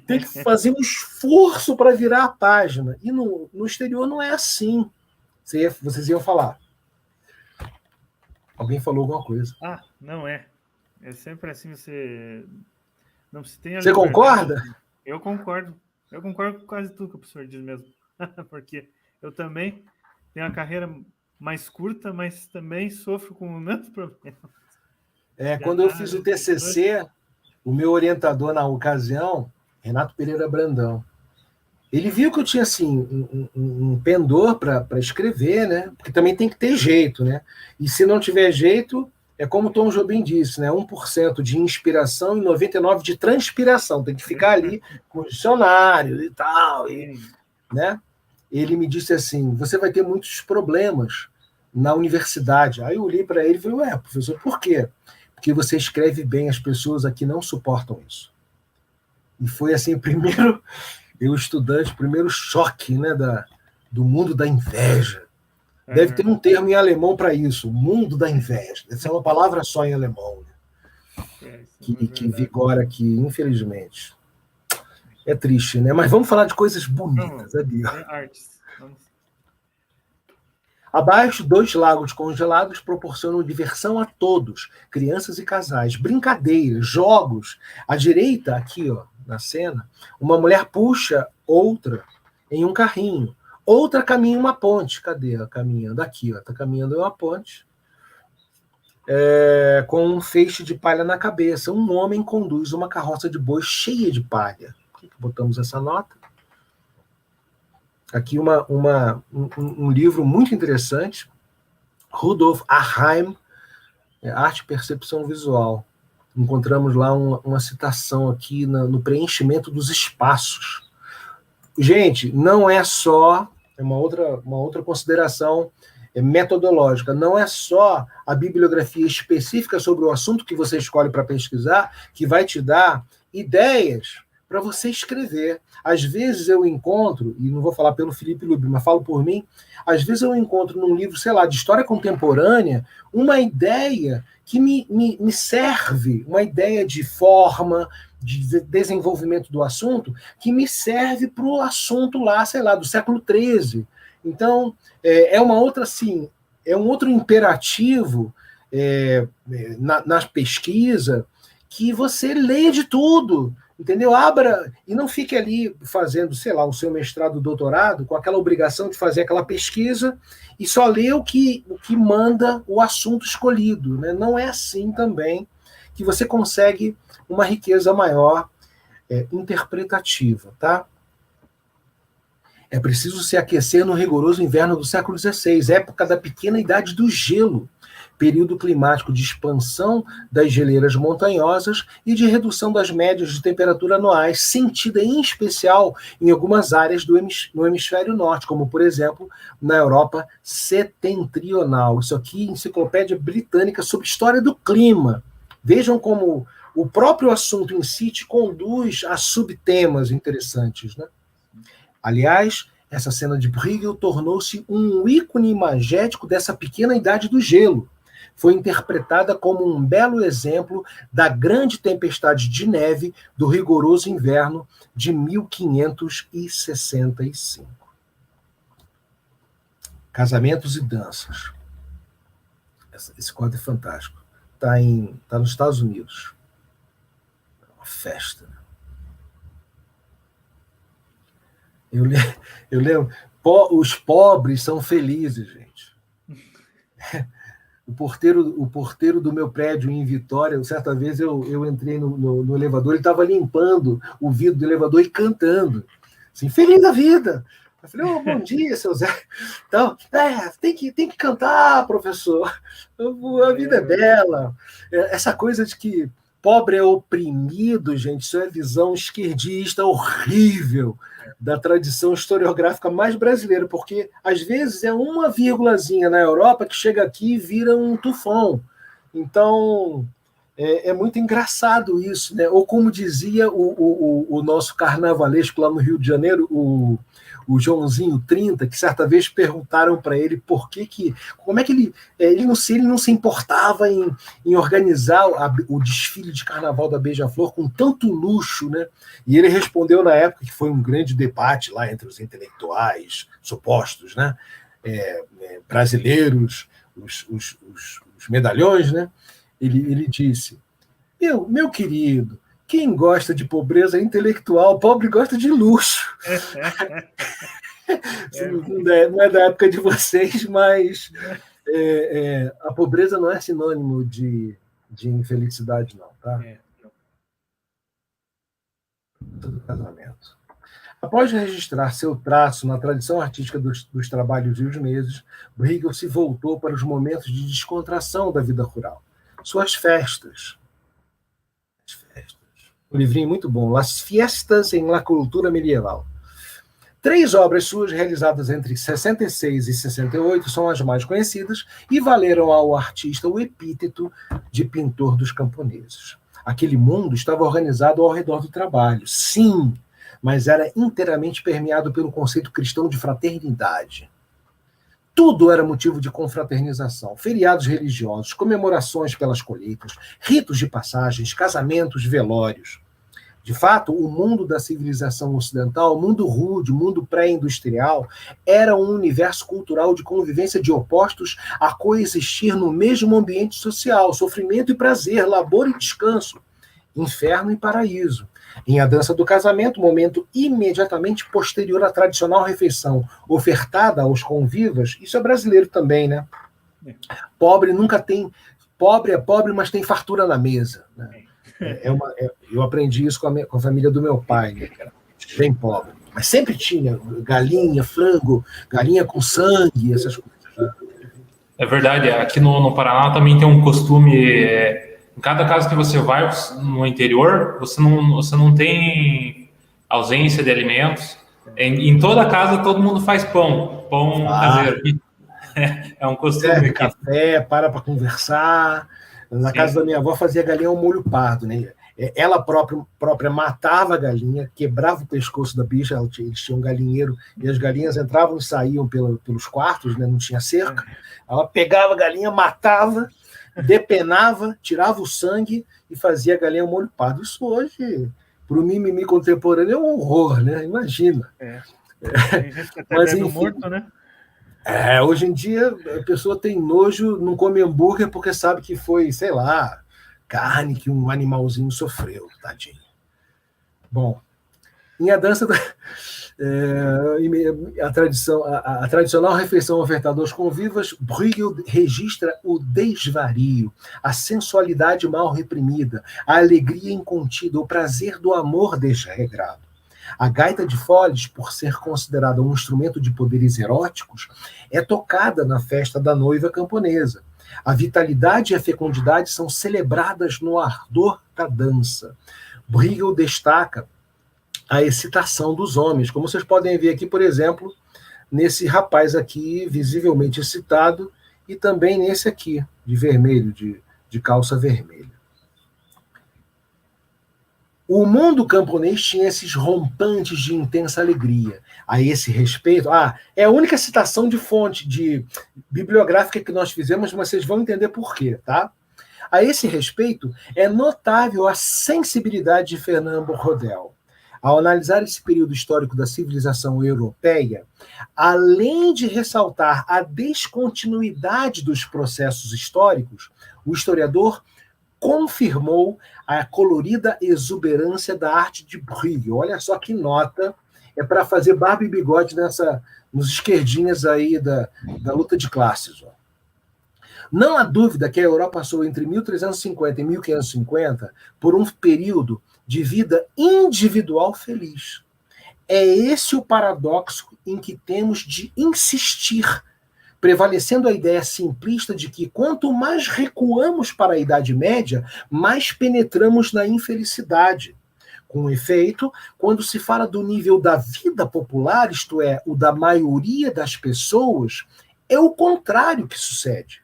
tem que fazer um esforço para virar a página. E no exterior não é assim. Vocês iam falar. Alguém falou alguma coisa. Não é. É sempre assim, você não se tem a Você liberdade. concorda? Eu concordo. Eu concordo com quase tudo que o professor diz mesmo. Porque eu também tenho uma carreira mais curta, mas também sofro com os mesmos problemas. Quando eu fiz o TCC, o meu orientador na ocasião, Renato Pereira Brandão, ele viu que eu tinha assim, um pendor para escrever, né? Porque também tem que ter jeito, né? E se não tiver jeito, é como o Tom Jobim disse, né? 1% de inspiração e 99% de transpiração. Tem que ficar ali com o dicionário e tal. Né? Ele me disse assim, você vai ter muitos problemas na universidade. Aí eu olhei para ele e falei, professor, por quê? Porque você escreve bem, as pessoas aqui não suportam isso. E foi assim, primeiro choque, né, do mundo da inveja. Deve ter um termo em alemão para isso, o mundo da inveja. Deve ser uma palavra só em alemão, né? Que vigora aqui, infelizmente. É triste, né? Mas vamos falar de coisas bonitas. Artes. Abaixo, 2 lagos congelados proporcionam diversão a todos, crianças e casais, brincadeiras, jogos. À direita, aqui, ó, na cena, uma mulher puxa outra em um carrinho. Outra caminha uma ponte. Cadê ela caminhando? Aqui, ó, está caminhando uma ponte. Com um feixe de palha na cabeça. Um homem conduz uma carroça de boi cheia de palha. Por que botamos essa nota? Aqui um livro muito interessante, Rudolf Arnheim, Arte e Percepção Visual. Encontramos lá uma citação aqui no preenchimento dos espaços. Gente, não é só, uma outra consideração metodológica, não é só a bibliografia específica sobre o assunto que você escolhe para pesquisar que vai te dar ideias para você escrever. Às vezes eu encontro, e não vou falar pelo Felipe Lubi, mas falo por mim, às vezes eu encontro num livro, sei lá, de história contemporânea, uma ideia que me serve, uma ideia de forma, de desenvolvimento do assunto, que me serve para o assunto lá, sei lá, do século XIII. Então, é um outro imperativo na pesquisa, que você leia de tudo, entendeu? Abra e não fique ali fazendo, sei lá, o seu mestrado, doutorado, com aquela obrigação de fazer aquela pesquisa e só ler o que manda o assunto escolhido, né? Não é assim também que você consegue uma riqueza maior interpretativa, tá? É preciso se aquecer no rigoroso inverno do século XVI, época da pequena idade do gelo, período climático de expansão das geleiras montanhosas e de redução das médias de temperatura anuais, sentida em especial em algumas áreas no hemisfério norte, como, por exemplo, na Europa setentrional. Isso aqui, Enciclopédia Britânica sobre História do Clima. Vejam como o próprio assunto em si te conduz a subtemas interessantes, né? Aliás, essa cena de Bruegel tornou-se um ícone imagético dessa pequena idade do gelo. Foi interpretada como um belo exemplo da grande tempestade de neve do rigoroso inverno de 1565. Casamentos e danças. Esse quadro é fantástico. Tá nos Estados Unidos. Uma festa. Eu lembro, os pobres são felizes, gente. O porteiro do meu prédio em Vitória, certa vez eu entrei no elevador, ele estava limpando o vidro do elevador e cantando. Assim, feliz da vida. Eu falei, bom dia, seu Zé. Então, tem que cantar, professor. A vida é bela. Essa coisa de que pobre é oprimido, gente, isso é visão esquerdista horrível da tradição historiográfica mais brasileira, porque às vezes é uma vírgulazinha na Europa que chega aqui e vira um tufão. Então, é muito engraçado isso, né? Ou como dizia o nosso carnavalesco lá no Rio de Janeiro, o Joãozinho 30, que certa vez perguntaram para ele como é que ele não se importava em organizar o desfile de carnaval da Beija-Flor com tanto luxo, né? E ele respondeu na época, que foi um grande debate lá entre os intelectuais supostos, né? Brasileiros, os medalhões, né? Ele disse: meu querido, quem gosta de pobreza é intelectual, pobre gosta de luxo. Não é da época de vocês, mas a pobreza não é sinônimo de infelicidade, não, tá? Do casamento. Após registrar seu traço na tradição artística dos trabalhos e os meses, Bruegel se voltou para os momentos de descontração da vida rural. Suas festas. Um livrinho muito bom, Las Fiestas en la Cultura Medieval. 3 obras suas realizadas entre 66 e 68 são as mais conhecidas e valeram ao artista o epíteto de pintor dos camponeses. Aquele mundo estava organizado ao redor do trabalho, sim, mas era inteiramente permeado pelo conceito cristão de fraternidade. Tudo era motivo de confraternização, feriados religiosos, comemorações pelas colheitas, ritos de passagens, casamentos, velórios. De fato, o mundo da civilização ocidental, o mundo rude, o mundo pré-industrial, era um universo cultural de convivência de opostos a coexistir no mesmo ambiente social, sofrimento e prazer, labor e descanso, inferno e paraíso. Em A Dança do Casamento, momento imediatamente posterior à tradicional refeição ofertada aos convivas, isso é brasileiro também, né? Pobre é pobre, mas tem fartura na mesa, né? Eu aprendi isso com a família do meu pai, né, que era bem pobre. Mas sempre tinha galinha, frango, galinha com sangue, essas coisas. Né? É verdade, aqui no Paraná também tem um costume, em cada casa que você vai no interior, você não tem ausência de alimentos. Em toda casa todo mundo faz pão caseiro. É um costume. Café, para conversar. Na casa da minha avó fazia galinha ao molho pardo, né? Ela própria matava a galinha, quebrava o pescoço da bicha, eles tinham um galinheiro, e as galinhas entravam e saíam pelos quartos, né? Não tinha cerca. Ela pegava a galinha, matava, depenava, tirava o sangue e fazia a galinha ao molho pardo. Isso hoje, para o mimimi contemporâneo, é um horror, né? Imagina. Tem gente que até bebe morto, né? Hoje em dia, a pessoa tem nojo, não come hambúrguer porque sabe que foi, sei lá, carne que um animalzinho sofreu, tadinho. Bom, em A Dança a tradicional refeição ofertada aos convivas, Bruegel registra o desvario, a sensualidade mal reprimida, a alegria incontida, o prazer do amor desregrado. A gaita de foles, por ser considerada um instrumento de poderes eróticos, é tocada na festa da noiva camponesa. A vitalidade e a fecundidade são celebradas no ardor da dança. Bruegel destaca a excitação dos homens, como vocês podem ver aqui, por exemplo, nesse rapaz aqui, visivelmente excitado, e também nesse aqui, de vermelho, de calça vermelha. O mundo camponês tinha esses rompantes de intensa alegria. A esse respeito, é a única citação de fonte bibliográfica que nós fizemos, mas vocês vão entender por quê, tá? A esse respeito, é notável a sensibilidade de Fernand Braudel. Ao analisar esse período histórico da civilização europeia, além de ressaltar a descontinuidade dos processos históricos, o historiador confirmou a colorida exuberância da arte de Bruegel. Olha só que nota, é para fazer barba e bigode nos esquerdinhas aí da luta de classes. Ó. Não há dúvida que a Europa passou entre 1350 e 1550 por um período de vida individual feliz. É esse o paradoxo em que temos de insistir prevalecendo a ideia simplista de que quanto mais recuamos para a Idade Média, mais penetramos na infelicidade. Com efeito, quando se fala do nível da vida popular, isto é, o da maioria das pessoas, é o contrário que sucede.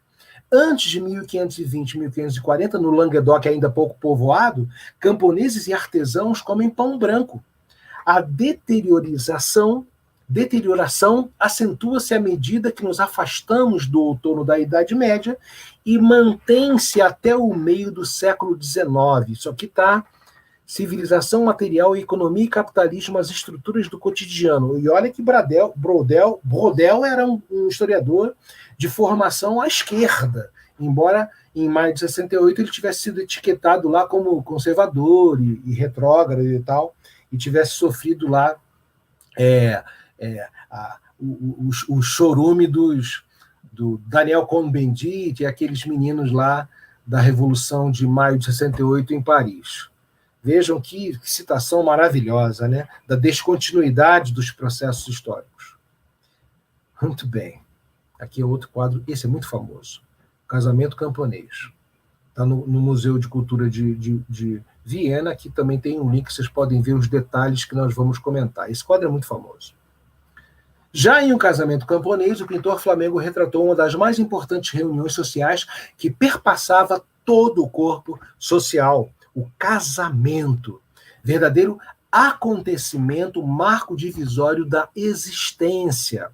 Antes de 1520, 1540, no Languedoc ainda pouco povoado, camponeses e artesãos comem pão branco. A deterioração acentua-se à medida que nos afastamos do outono da Idade Média e mantém-se até o meio do século XIX. Isso aqui está civilização material, economia e capitalismo, as estruturas do cotidiano. E olha que Brodel era um historiador de formação à esquerda, embora em maio de 68 ele tivesse sido etiquetado lá como conservador e retrógrado e tal, e tivesse sofrido lá o chorume do Daniel Cohn-Bendit e aqueles meninos lá da Revolução de maio de 68 em Paris. Vejam que citação maravilhosa, né? Da descontinuidade dos processos históricos. Muito bem. Aqui é outro quadro, esse é muito famoso. Casamento Camponês. Está no Museu de Cultura de Viena, aqui também tem um link, vocês podem ver os detalhes que nós vamos comentar. Esse quadro é muito famoso. Já em Um Casamento Camponês, o pintor Flamengo retratou uma das mais importantes reuniões sociais que perpassava todo o corpo social, o casamento, verdadeiro acontecimento, marco divisório da existência.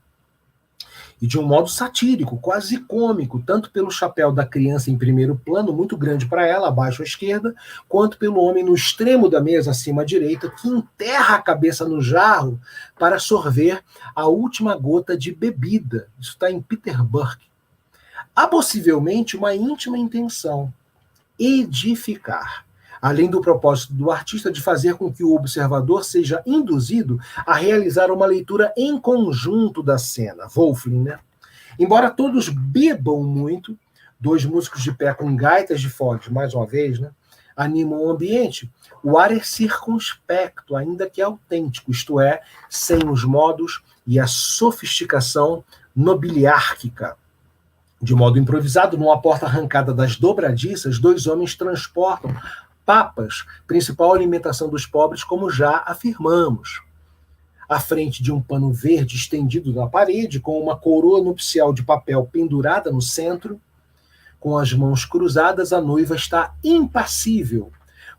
E de um modo satírico, quase cômico, tanto pelo chapéu da criança em primeiro plano, muito grande para ela, abaixo à esquerda, quanto pelo homem no extremo da mesa, acima à direita, que enterra a cabeça no jarro para sorver a última gota de bebida. Isso está em Peter Burke. Há possivelmente uma íntima intenção: edificar, além do propósito do artista de fazer com que o observador seja induzido a realizar uma leitura em conjunto da cena. Wolfling, né? Embora todos bebam muito, dois músicos de pé com gaitas de foles, mais uma vez, né, animam o ambiente, o ar é circunspecto, ainda que autêntico, isto é, sem os modos e a sofisticação nobiliárquica. De modo improvisado, numa porta arrancada das dobradiças, dois homens transportam papas, principal alimentação dos pobres, como já afirmamos. À frente de um pano verde estendido na parede, com uma coroa nupcial de papel pendurada no centro, com as mãos cruzadas, a noiva está impassível,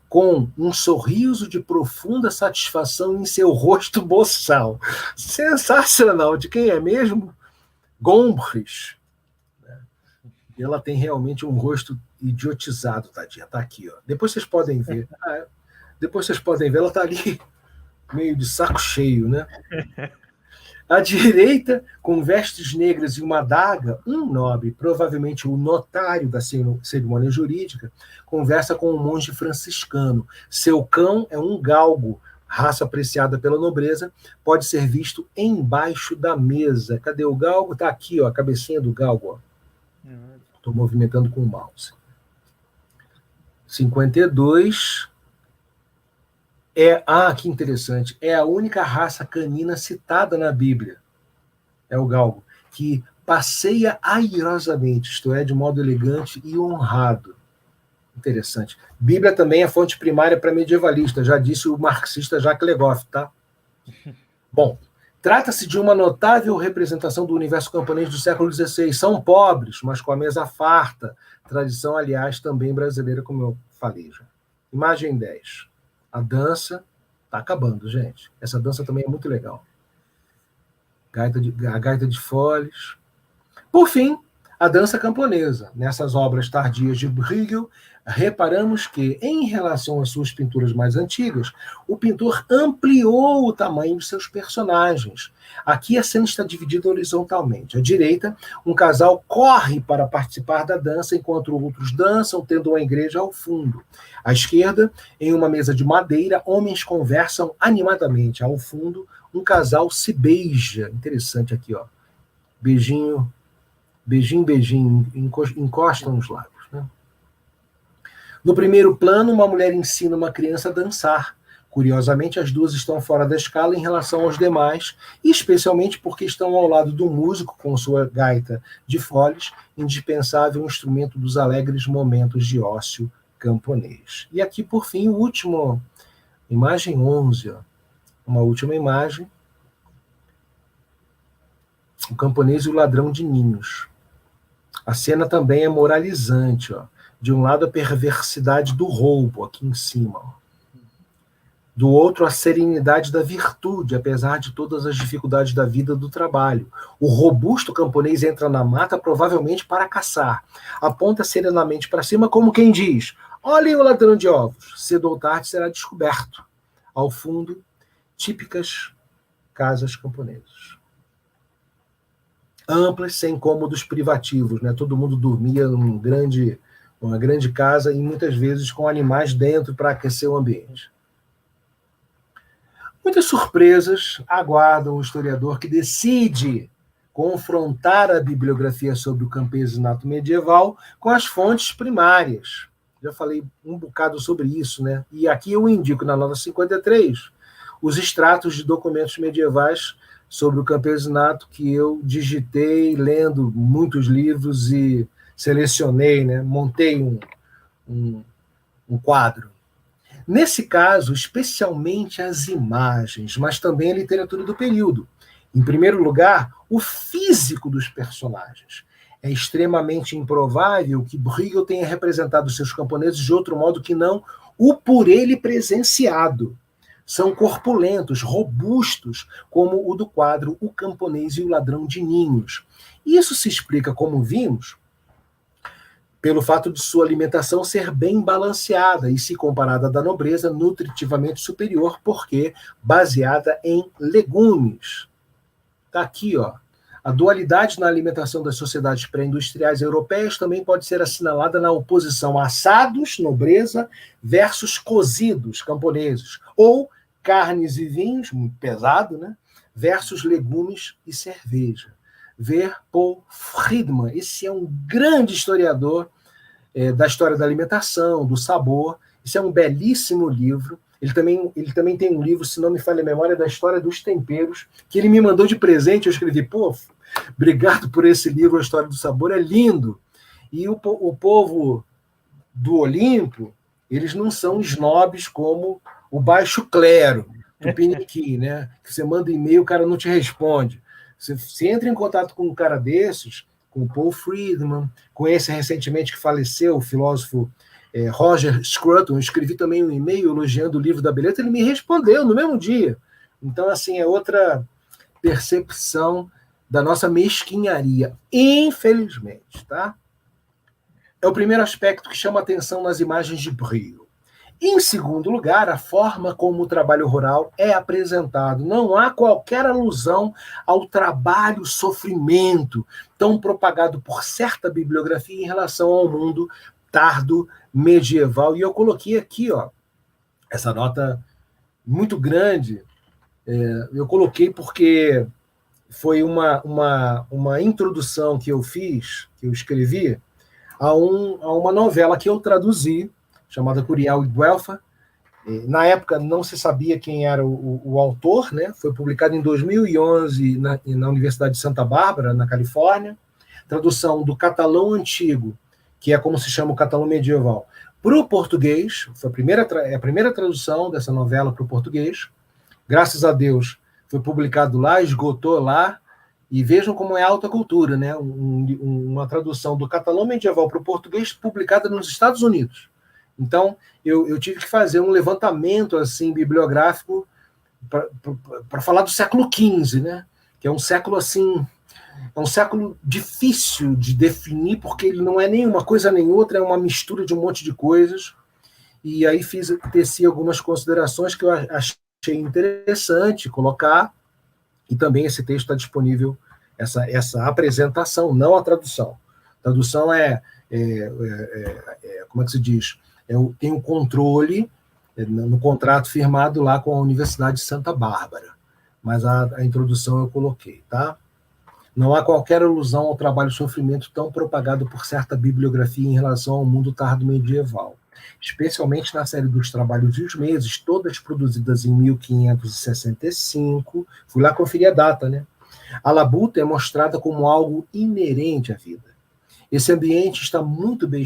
com um sorriso de profunda satisfação em seu rosto boçal. Sensacional! De quem é mesmo? Gombrich. Ela tem realmente um rosto idiotizado, tadinha. Tá aqui, ó. Depois vocês podem ver. Ela tá ali meio de saco cheio, né? À direita, com vestes negras e uma adaga, um nobre, provavelmente o notário da cerimônia jurídica, conversa com um monge franciscano. Seu cão é um galgo, raça apreciada pela nobreza, pode ser visto embaixo da mesa. Cadê o galgo? Tá aqui, ó, a cabecinha do galgo, ó. Estou movimentando com o mouse. 52 que interessante. É a única raça canina citada na Bíblia. É o galgo, que passeia airosamente, isto é, de modo elegante e honrado. Interessante. Bíblia também é fonte primária para medievalista, já disse o marxista Jacques Legoff, tá? Bom, trata-se de uma notável representação do universo camponês do século XVI. São pobres, mas com a mesa farta. Tradição, aliás, também brasileira, como eu falei já. Imagem 10. A dança está acabando, gente. Essa dança também é muito legal. A gaita de foles. Por fim, a dança camponesa. Nessas obras tardias de Bruegel, reparamos que, em relação às suas pinturas mais antigas, o pintor ampliou o tamanho de seus personagens. Aqui a cena está dividida horizontalmente. À direita, um casal corre para participar da dança, enquanto outros dançam, tendo uma igreja ao fundo. À esquerda, em uma mesa de madeira, homens conversam animadamente. Ao fundo, um casal se beija. Interessante aqui, ó. Beijinho, beijinho, beijinho, encostam os lábios, né? No primeiro plano, uma mulher ensina uma criança a dançar, Curiosamente, as duas estão fora da escala em relação aos demais, especialmente porque estão ao lado do músico com sua gaita de foles, indispensável instrumento dos alegres momentos de ócio camponês. E aqui, por fim, o último, imagem 11, ó, uma última imagem, o camponês e o ladrão de ninhos. A cena também é moralizante, ó. De um lado, a perversidade do roubo, aqui em cima, ó. Do outro, a serenidade da virtude, apesar de todas as dificuldades da vida do trabalho. O robusto camponês entra na mata, provavelmente para caçar. Aponta serenamente para cima, como quem diz: olhem o ladrão de ovos, cedo ou tarde será descoberto. Ao fundo, típicas casas camponesas. Amplas, sem cômodos privativos, né? Todo mundo dormia numa grande casa e muitas vezes com animais dentro para aquecer o ambiente. Muitas surpresas aguardam o historiador que decide confrontar a bibliografia sobre o campesinato medieval com as fontes primárias. Já falei um bocado sobre isso, né? E aqui eu indico na nota 53 os extratos de documentos medievais sobre o campesinato que eu digitei lendo muitos livros e selecionei, né? Montei um quadro. Nesse caso, especialmente as imagens, mas também a literatura do período. Em primeiro lugar, o físico dos personagens. É extremamente improvável que Bruegel tenha representado seus camponeses de outro modo que não o por ele presenciado. São corpulentos, robustos, como o do quadro O Camponês e o Ladrão de Ninhos. Isso se explica, como vimos, pelo fato de sua alimentação ser bem balanceada e, se comparada à da nobreza, nutritivamente superior, porque baseada em legumes. Está aqui, ó. A dualidade na alimentação das sociedades pré-industriais europeias também pode ser assinalada na oposição assados, nobreza, versus cozidos, camponeses, ou carnes e vinhos, muito pesado, né? Versus legumes e cerveja. Ver Paul Friedman, esse é um grande historiador da história da alimentação, do sabor. Esse é um belíssimo livro. Ele também tem um livro, se não me falha a memória, da história dos temperos, que ele me mandou de presente. Eu escrevi: pô, obrigado por esse livro, A História do Sabor, é lindo. E o povo do Olimpo, eles não são snobs como o baixo clero, do Piniquim, né? Que você manda e-mail, o cara não te responde. Você entra em contato com um cara desses, com o Paul Friedman, com esse recentemente que faleceu, o filósofo Roger Scruton. Eu escrevi também um e-mail elogiando o livro da beleza, ele me respondeu no mesmo dia. Então, assim, é outra percepção da nossa mesquinharia, infelizmente, tá? É o primeiro aspecto que chama atenção nas imagens de Bruegel. Em segundo lugar, a forma como o trabalho rural é apresentado. Não há qualquer alusão ao trabalho, sofrimento, tão propagado por certa bibliografia em relação ao mundo tardo medieval. E eu coloquei aqui, ó, essa nota muito grande, eu coloquei porque foi uma introdução que eu fiz, que eu escrevi, a uma novela que eu traduzi, chamada Curial e Guelfa. Na época não se sabia quem era o autor, né? Foi publicado em 2011 na Universidade de Santa Bárbara, na Califórnia. Tradução do catalão antigo, que é como se chama o catalão medieval, para o português. Foi a primeira tradução dessa novela para o português. Graças a Deus foi publicado lá, esgotou lá. E vejam como é alta cultura, né? Uma tradução do catalão medieval para o português publicada nos Estados Unidos. Então, eu tive que fazer um levantamento assim bibliográfico para falar do século XV, né? Que é um século assim, é um século difícil de definir, porque ele não é nem uma coisa nem outra, é uma mistura de um monte de coisas. E aí teci algumas considerações que eu achei interessante colocar, e também esse texto está disponível, essa apresentação, não a tradução. A tradução como é que se diz? Tem um controle no contrato firmado lá com a Universidade de Santa Bárbara, mas a introdução eu coloquei, tá? Não há qualquer alusão ao trabalho e sofrimento tão propagado por certa bibliografia em relação ao mundo tardo medieval. especialmente na série dos Trabalhos e os Meses, todas produzidas em 1565. Fui lá conferir a data, né? A labuta é mostrada como algo inerente à vida. Esse ambiente está muito bem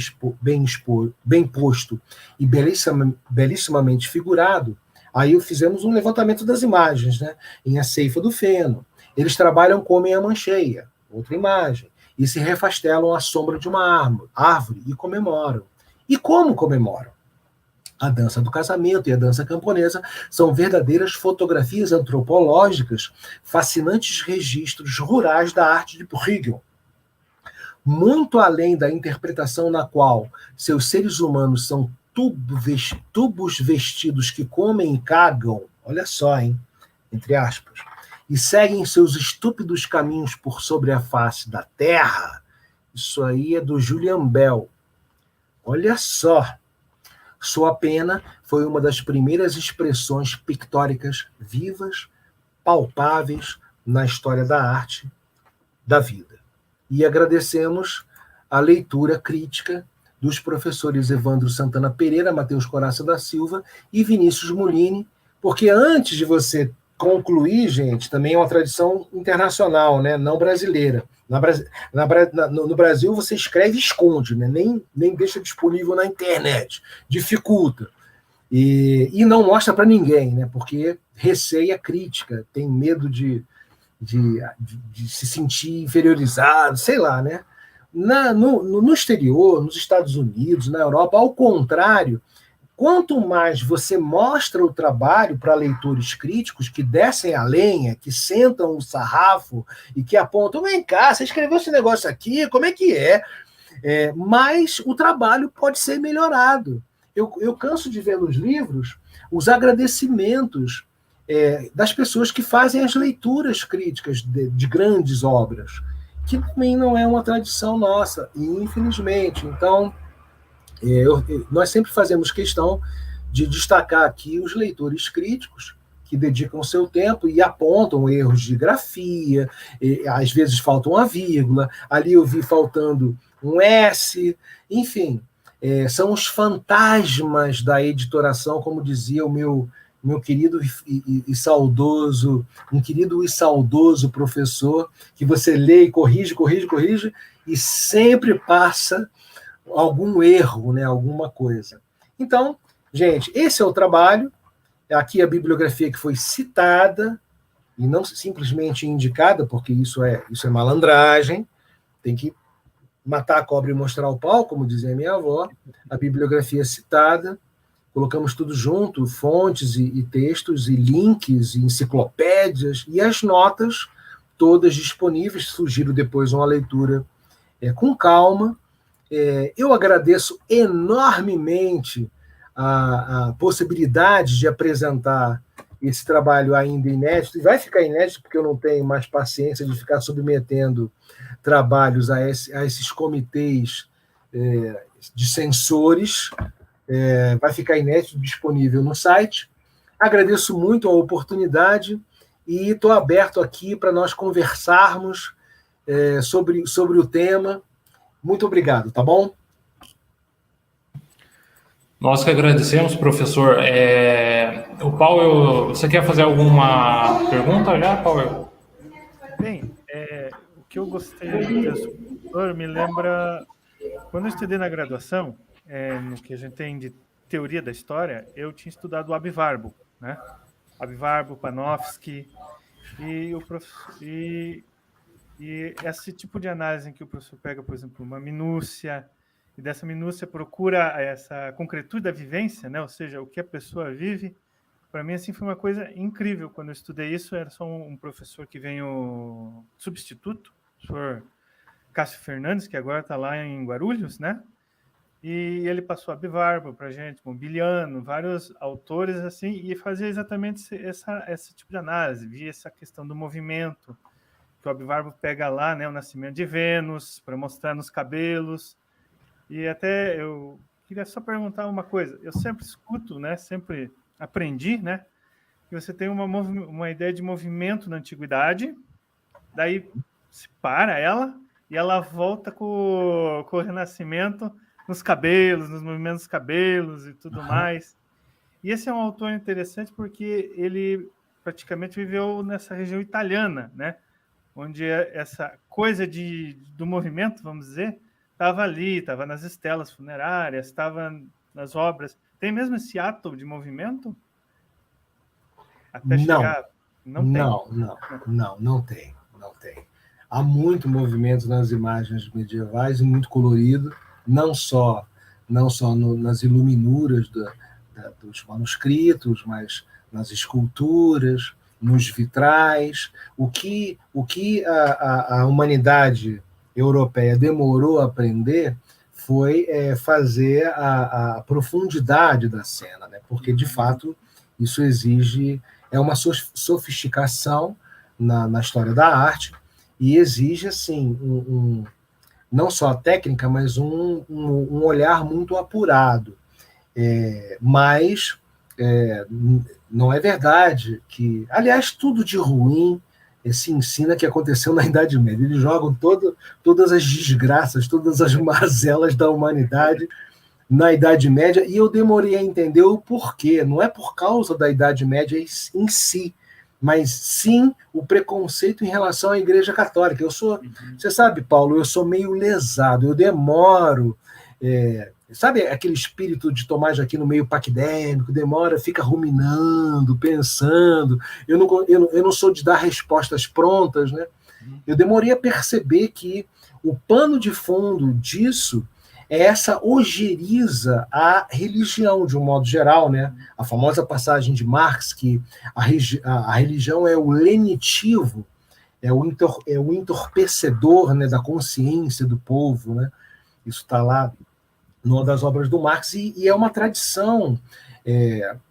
posto e belíssimamente figurado. Aí fizemos um levantamento das imagens, né? Em A Ceifa do Feno. Eles trabalham comem a mancheia, outra imagem, e se refastelam à sombra de uma árvore e comemoram. E como comemoram? A dança do casamento e a dança camponesa são verdadeiras fotografias antropológicas, fascinantes registros rurais da arte de Bruegel. Muito além da interpretação na qual seus seres humanos são tubos vestidos que comem e cagam, olha só, hein? Entre aspas, e seguem seus estúpidos caminhos por sobre a face da terra. Isso aí é do Julian Bell. Olha só. Sua pena foi uma das primeiras expressões pictóricas vivas, palpáveis na história da arte, da vida. E agradecemos a leitura crítica dos professores Evandro Santana Pereira, Matheus Coraça da Silva e Vinícius Molini, porque antes de você concluir, gente, também é uma tradição internacional, né? Não brasileira. No Brasil, você escreve e esconde, né? Nem deixa disponível na internet. Dificulta. E não mostra para ninguém, né? Porque receia crítica, tem medo de se sentir inferiorizado, sei lá, né? No exterior, nos Estados Unidos, na Europa, ao contrário, quanto mais você mostra o trabalho para leitores críticos que descem a lenha, que sentam o sarrafo e que apontam, vem cá, você escreveu esse negócio aqui, como é que é? Mais o trabalho pode ser melhorado. Eu canso de ver nos livros os agradecimentos das pessoas que fazem as leituras críticas de grandes obras, que também não é uma tradição nossa, infelizmente. Então, nós sempre fazemos questão de destacar aqui os leitores críticos que dedicam seu tempo e apontam erros de grafia, às vezes falta uma vírgula, ali eu vi faltando um S, enfim, são os fantasmas da editoração, como dizia o meu querido e saudoso, um querido e saudoso professor, que você lê e corrige, e sempre passa algum erro, né, alguma coisa. Então, gente, esse é o trabalho. Aqui a bibliografia que foi citada, e não simplesmente indicada, porque isso é malandragem, tem que matar a cobra e mostrar o pau, como dizia minha avó. A bibliografia citada, colocamos tudo junto, fontes e textos, e links, e enciclopédias, e as notas todas disponíveis. Sugiro depois uma leitura com calma. Eu agradeço enormemente a possibilidade de apresentar esse trabalho ainda inédito, e vai ficar inédito porque eu não tenho mais paciência de ficar submetendo trabalhos a esses comitês de censores. Vai ficar inédito, disponível no site. Agradeço muito a oportunidade e estou aberto aqui para nós conversarmos sobre o tema. Muito obrigado, tá bom? Nós que agradecemos, professor. O Paulo, você quer fazer alguma pergunta já, Paulo? Bem, o que eu gostei do texto do professor me lembra, quando eu estudei na graduação, no que a gente tem de teoria da história, eu tinha estudado o Abbarbo, né? Abbarbo, Panofsky, e esse tipo de análise em que o professor pega, por exemplo, uma minúcia, e dessa minúcia procura essa concretude da vivência, né? Ou seja, o que a pessoa vive. Para mim, assim, foi uma coisa incrível. Quando eu estudei isso, era só um professor que veio substituto, o professor Cássio Fernandes, que agora está lá em Guarulhos, né? E ele passou a Abbarbo para a gente, Mobiliano, vários autores, assim, e fazia exatamente esse tipo de análise. Via essa questão do movimento, que o Abbarbo pega lá, né, o nascimento de Vênus, para mostrar nos cabelos. E até eu queria só perguntar uma coisa. Eu sempre escuto, né, sempre aprendi, né, que você tem uma ideia de movimento na antiguidade, daí se para ela, e ela volta com o Renascimento nos cabelos, nos movimentos dos cabelos e tudo mais. E esse é um autor interessante porque ele praticamente viveu nessa região italiana, né? Onde essa coisa do movimento, vamos dizer, estava ali, estava nas estelas funerárias, estava nas obras. Tem mesmo esse ato de movimento? Até chegar... Não tem. Há muito movimento nas imagens medievais e muito colorido, não só nas iluminuras dos manuscritos, mas nas esculturas, nos vitrais. O que a humanidade europeia demorou a aprender foi fazer a profundidade da cena, né? Porque, de fato, isso exige uma sofisticação na história da arte e exige, assim, não só a técnica, mas um olhar muito apurado. Mas não é verdade que... Aliás, tudo de ruim se ensina que aconteceu na Idade Média. Eles jogam todas as desgraças, todas as mazelas da humanidade na Idade Média, e eu demorei a entender o porquê. Não é por causa da Idade Média em si, mas sim o preconceito em relação à Igreja Católica. Você sabe, Paulo, eu sou meio lesado, eu demoro... sabe aquele espírito de Tomás de Aquino meio paquidêmico, demora, fica ruminando, pensando. Eu não sou de dar respostas prontas, né? Eu demorei a perceber que o pano de fundo disso é essa ojeriza à religião, de um modo geral, né? A famosa passagem de Marx, que a religião é o lenitivo, é o entorpecedor, né, da consciência do povo, né? Isso está lá numa das obras do Marx, e é uma tradição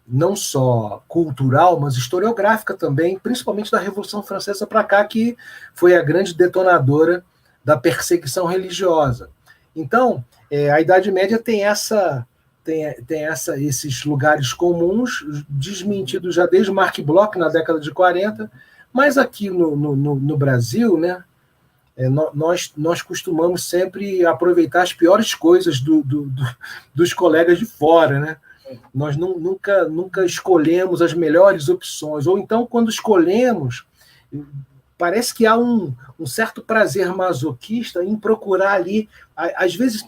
não só cultural, mas historiográfica também, principalmente da Revolução Francesa para cá, que foi a grande detonadora da perseguição religiosa. Então, a Idade Média tem esses lugares comuns, desmentidos já desde Marc Bloch, na década de 40, mas aqui no Brasil, né, nós costumamos sempre aproveitar as piores coisas dos colegas de fora, né? Nós nunca escolhemos as melhores opções, ou então, quando escolhemos, parece que há um certo prazer masoquista em procurar ali. Às vezes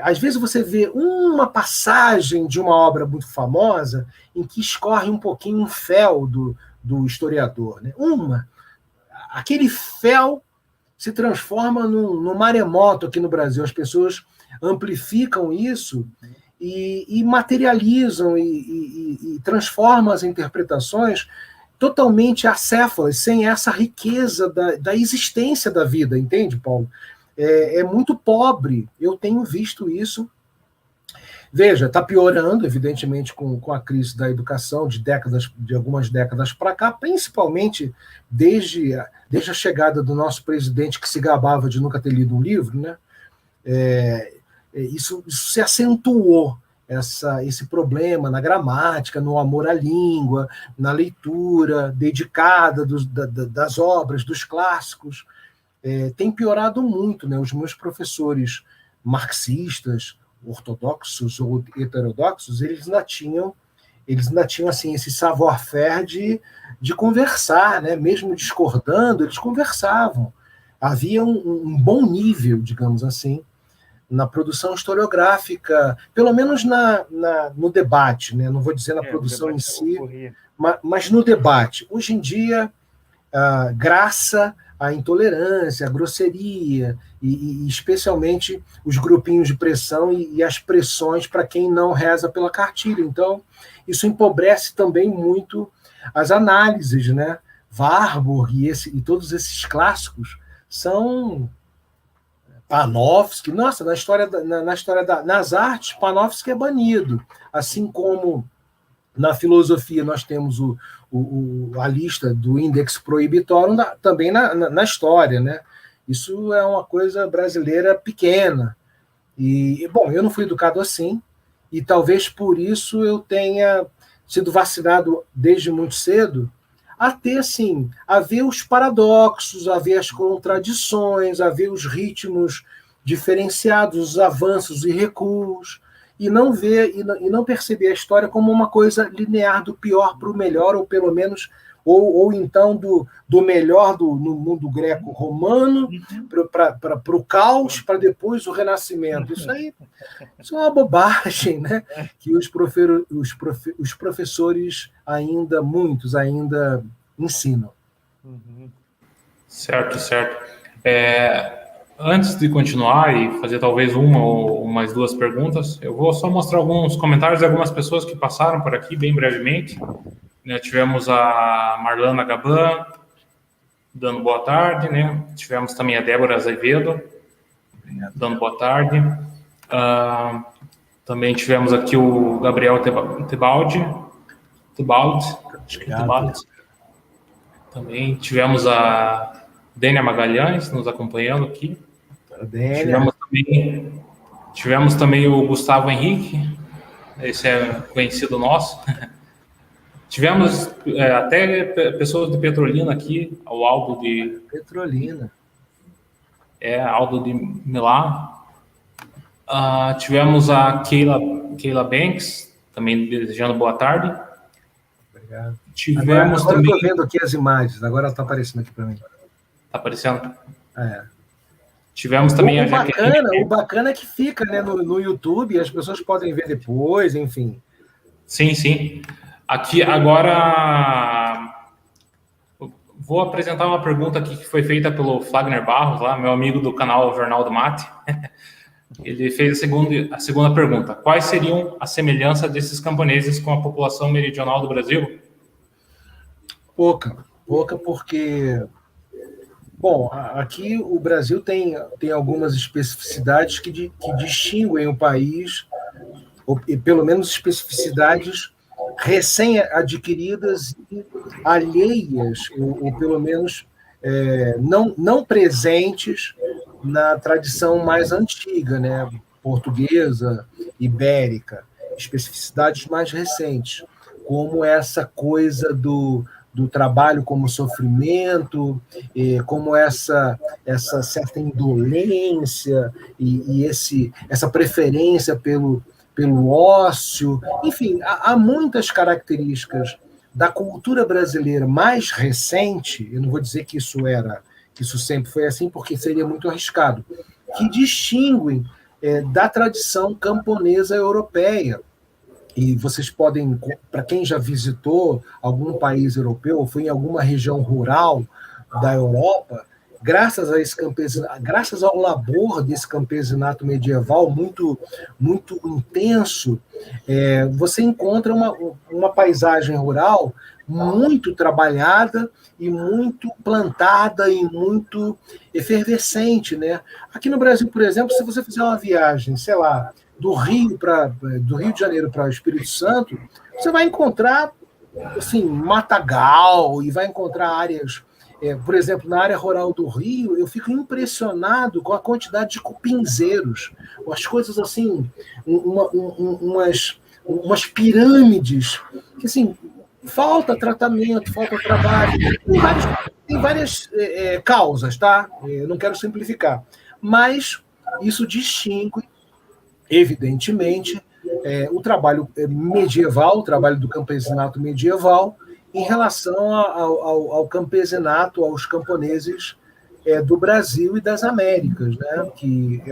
às vezes você vê uma passagem de uma obra muito famosa em que escorre um pouquinho um fel do historiador, né? Aquele fel se transforma num maremoto aqui no Brasil. As pessoas amplificam isso e materializam e transformam as interpretações totalmente acéfalas, sem essa riqueza da existência da vida, entende, Paulo? É muito pobre. Eu tenho visto isso. Veja, está piorando, evidentemente, com a crise da educação de algumas décadas para cá, principalmente desde a chegada do nosso presidente, que se gabava de nunca ter lido um livro, né? Isso se acentuou, esse problema na gramática, no amor à língua, na leitura dedicada das obras, dos clássicos. Tem piorado muito, né? Os meus professores marxistas, ortodoxos ou heterodoxos, eles ainda tinham assim, esse savoir-faire de conversar, né? Mesmo discordando, eles conversavam. Havia um bom nível, digamos assim, na produção historiográfica, pelo menos no debate, né? Não vou dizer na produção em si, mas no debate. Hoje em dia, graça à intolerância, à grosseria, e especialmente os grupinhos de pressão e as pressões para quem não reza pela cartilha. Então, isso empobrece também muito as análises, né? Warburg e todos esses clássicos são... Panofsky, nossa, nas artes, Panofsky é banido, assim como na filosofia nós temos a lista do Index Prohibitorum, também na história, né? Isso é uma coisa brasileira pequena. E, bom, eu não fui educado assim, e talvez por isso eu tenha sido vacinado desde muito cedo, a ter, assim, a ver os paradoxos, a ver as contradições, a ver os ritmos diferenciados, os avanços e recuos, e não ver e não perceber a história como uma coisa linear do pior para o melhor, ou pelo menos ou então do melhor no mundo greco-romano para o caos, para depois o renascimento. Isso é uma bobagem, né? Que os professores muitos ainda ensinam. Certo, certo. Antes de continuar e fazer talvez uma ou mais duas perguntas, eu vou só mostrar alguns comentários de algumas pessoas que passaram por aqui, bem brevemente. Tivemos a Marlana Gaban dando boa tarde, né? Tivemos também a Débora Azevedo dando boa tarde. Também tivemos aqui o Gabriel Tebaldi. Acho que é Tebaldi. Também tivemos a Dênia Magalhães nos acompanhando aqui. Tivemos também o Gustavo Henrique, esse é conhecido nosso. Tivemos até pessoas de Petrolina aqui, o Aldo de... Petrolina. Aldo de Milá. Tivemos a Keila Banks, também desejando boa tarde. Obrigado. Tivemos agora também... eu estou vendo aqui as imagens, agora está aparecendo aqui para mim. Está aparecendo? É. Tivemos também o bacana é que fica, né, no YouTube, as pessoas podem ver depois, enfim. Sim. Aqui, agora, vou apresentar uma pergunta aqui que foi feita pelo Flagner Barros, lá, meu amigo do canal Jornal do Mate. Ele fez a segunda pergunta. Quais seriam as semelhanças desses camponeses com a população meridional do Brasil? Pouca porque... Bom, aqui o Brasil tem algumas especificidades que distinguem o país, ou pelo menos especificidades recém-adquiridas e alheias, ou pelo menos não presentes na tradição mais antiga, né, portuguesa, ibérica, especificidades mais recentes, como essa coisa do trabalho como sofrimento, como essa certa indolência e essa preferência pelo ócio. Enfim, há muitas características da cultura brasileira mais recente, eu não vou dizer que isso sempre foi assim, porque seria muito arriscado, que distinguem da tradição camponesa europeia. E vocês podem, para quem já visitou algum país europeu, ou foi em alguma região rural da Europa, graças ao labor desse campesinato medieval muito, muito intenso, você encontra uma paisagem rural muito trabalhada e muito plantada e muito efervescente, né? Aqui no Brasil, por exemplo, se você fizer uma viagem, sei lá, do Rio de Janeiro para o Espírito Santo, você vai encontrar assim, matagal e vai encontrar áreas, por exemplo, na área rural do Rio, eu fico impressionado com a quantidade de cupinzeiros, as coisas assim, umas pirâmides, que assim, falta tratamento, falta trabalho, tem várias causas, tá? Eu não quero simplificar, mas isso distingue evidentemente, o trabalho medieval, o trabalho do campesinato medieval, em relação ao campesinato, aos camponeses do Brasil e das Américas, né? Que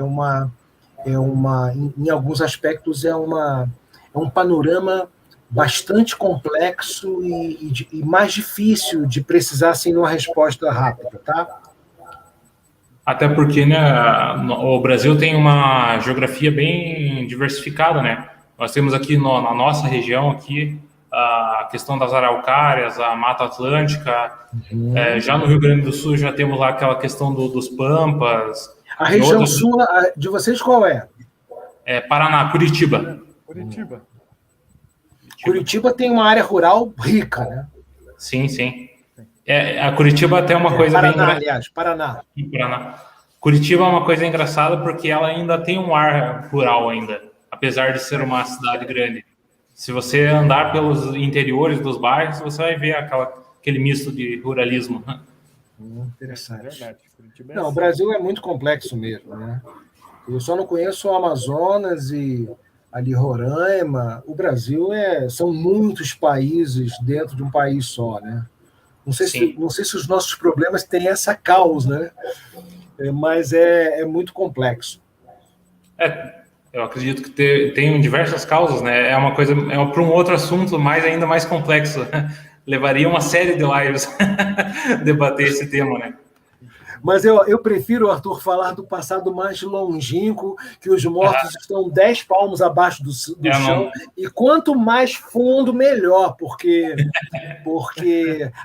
em alguns aspectos, é um panorama bastante complexo e mais difícil de precisar assim, numa resposta rápida, tá? Até porque, né, o Brasil tem uma geografia bem diversificada, né? Nós temos aqui na nossa região aqui a questão das araucárias, a Mata Atlântica. Já no Rio Grande do Sul já temos lá aquela questão dos pampas. A região sul de vocês qual é? Paraná, Curitiba. Curitiba tem uma área rural rica, né? Sim. A Curitiba até é uma coisa Paraná, bem... Paraná. Curitiba é uma coisa engraçada porque ela ainda tem um ar rural ainda, apesar de ser uma cidade grande. Se você andar pelos interiores dos bairros, você vai ver aquele misto de ruralismo. Interessante. Não, o Brasil é muito complexo mesmo, né? Eu só não conheço o Amazonas e ali Roraima. O Brasil são muitos países dentro de um país só, né? Não sei se os nossos problemas têm essa causa, né? Mas é muito complexo. Eu acredito que tem diversas causas, né? É uma coisa, para um outro assunto ainda mais complexo. Levaria uma série de lives debater esse tema, né? Mas eu prefiro, Arthur, falar do passado mais longínquo, que os mortos estão 10 palmos abaixo do chão, e quanto mais fundo, melhor, porque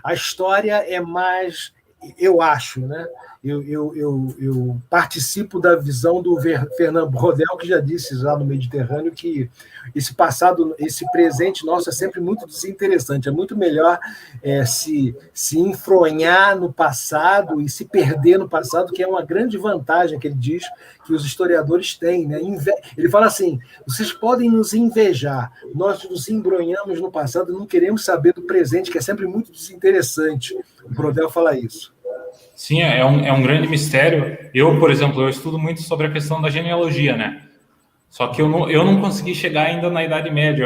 a história é mais, eu acho, né? Eu participo da visão do Fernando Brodel, que já disse lá no Mediterrâneo que esse passado, esse presente nosso é sempre muito desinteressante. É muito melhor se enfronhar no passado e se perder no passado, que é uma grande vantagem que ele diz que os historiadores têm, né? Ele fala assim: vocês podem nos invejar, nós nos embronhamos no passado e não queremos saber do presente, que é sempre muito desinteressante. O Brodel fala isso. Sim, é um grande mistério. Eu, por exemplo, eu estudo muito sobre a questão da genealogia, né? Só que eu não consegui chegar ainda na Idade Média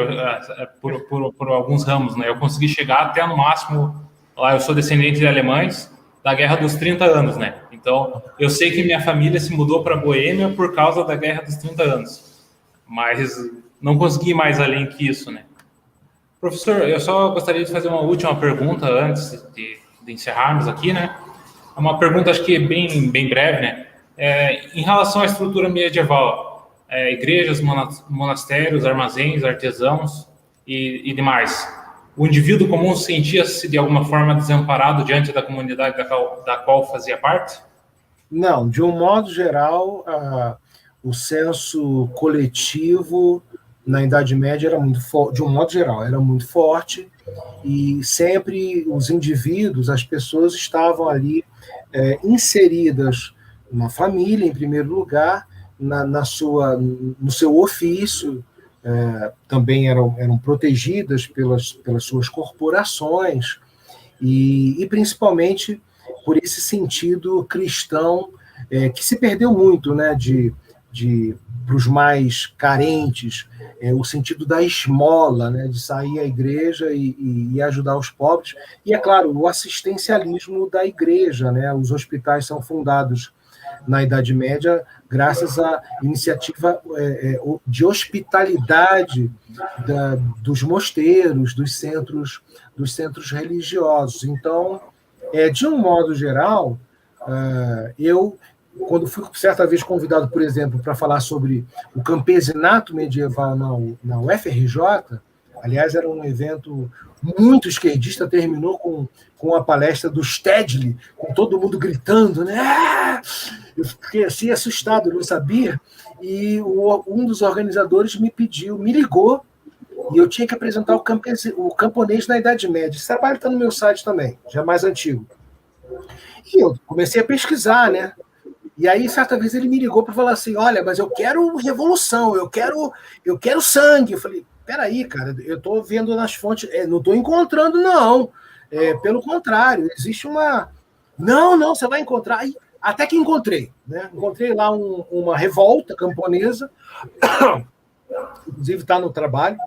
por alguns ramos, né? Eu consegui chegar até no máximo, lá eu sou descendente de alemães, da Guerra dos 30 Anos, né? Então, eu sei que minha família se mudou para Boêmia por causa da Guerra dos 30 Anos. Mas não consegui ir mais além que isso, né? Professor, eu só gostaria de fazer uma última pergunta antes de encerrarmos aqui, né? É uma pergunta, acho que bem breve, né? Em relação à estrutura medieval, igrejas, monastérios, armazéns, artesãos e demais, o indivíduo comum sentia-se de alguma forma desamparado diante da comunidade da qual fazia parte? Não, de um modo geral, o senso coletivo na Idade Média era muito forte, de um modo geral, era muito forte, e sempre os indivíduos, as pessoas estavam ali inseridas na família, em primeiro lugar, no seu ofício, também eram protegidas pelas suas corporações, e principalmente por esse sentido cristão que se perdeu muito, né, para os mais carentes, o sentido da esmola, né, de sair à igreja e ajudar os pobres. E, é claro, o assistencialismo da igreja, né? Os hospitais são fundados na Idade Média graças à iniciativa de hospitalidade dos mosteiros, dos centros religiosos. Então, de um modo geral, quando fui certa vez convidado, por exemplo, para falar sobre o campesinato medieval na UFRJ, aliás, era um evento muito esquerdista, terminou com a palestra do Stedley, com todo mundo gritando, né? Eu fiquei assim assustado, eu não sabia, e um dos organizadores me ligou, e eu tinha que apresentar o camponês na Idade Média. Esse trabalho está no meu site também, já mais antigo. E eu comecei a pesquisar, né? E aí, certa vez, ele me ligou para falar assim: olha, mas eu quero revolução, eu quero sangue. Eu falei: peraí, cara, eu estou vendo nas fontes, não estou encontrando, não. Pelo contrário, existe uma... Não, você vai encontrar. Até que encontrei, né? Encontrei lá uma revolta camponesa, inclusive está no trabalho,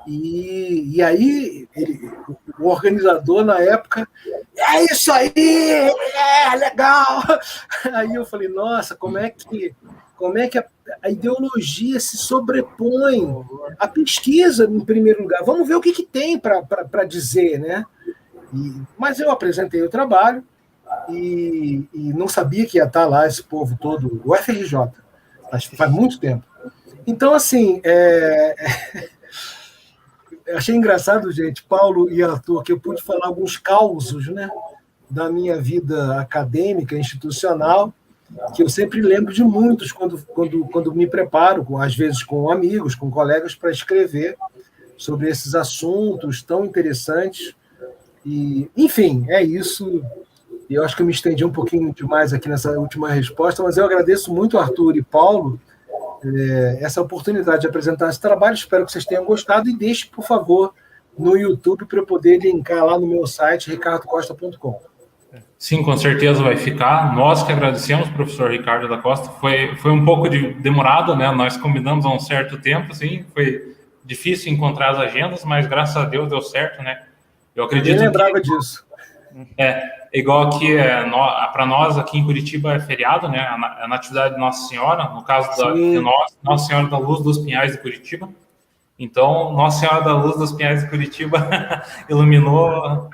e aí o organizador na época: é isso aí, legal. Aí eu falei: nossa, como é que a ideologia se sobrepõe à pesquisa, em primeiro lugar? Vamos ver o que tem para dizer, né? Mas eu apresentei o trabalho e não sabia que ia estar lá esse povo todo, o FRJ, faz muito tempo. Então, assim, achei engraçado, gente, Paulo e Arthur, que eu pude falar alguns causos, né, da minha vida acadêmica, institucional, que eu sempre lembro de muitos quando me preparo, às vezes com amigos, com colegas, para escrever sobre esses assuntos tão interessantes. E, enfim, é isso. Eu acho que eu me estendi um pouquinho demais aqui nessa última resposta, mas eu agradeço muito, Arthur e Paulo, essa oportunidade de apresentar esse trabalho. Espero que vocês tenham gostado, e deixe, por favor, no YouTube para eu poder linkar lá no meu site, ricardocosta.com. Sim, com certeza vai ficar. Nós que agradecemos, professor Ricardo da Costa. Foi um pouco demorado, né? Nós combinamos há um certo tempo, assim, foi difícil encontrar as agendas, mas graças a Deus deu certo, né? Eu acredito Eu lembrava disso. Igual aqui, para nós aqui em Curitiba é feriado, né? A Natividade de Nossa Senhora, no caso de nós, Nossa Senhora da Luz dos Pinhais de Curitiba. Então, Nossa Senhora da Luz dos Pinhais de Curitiba iluminou.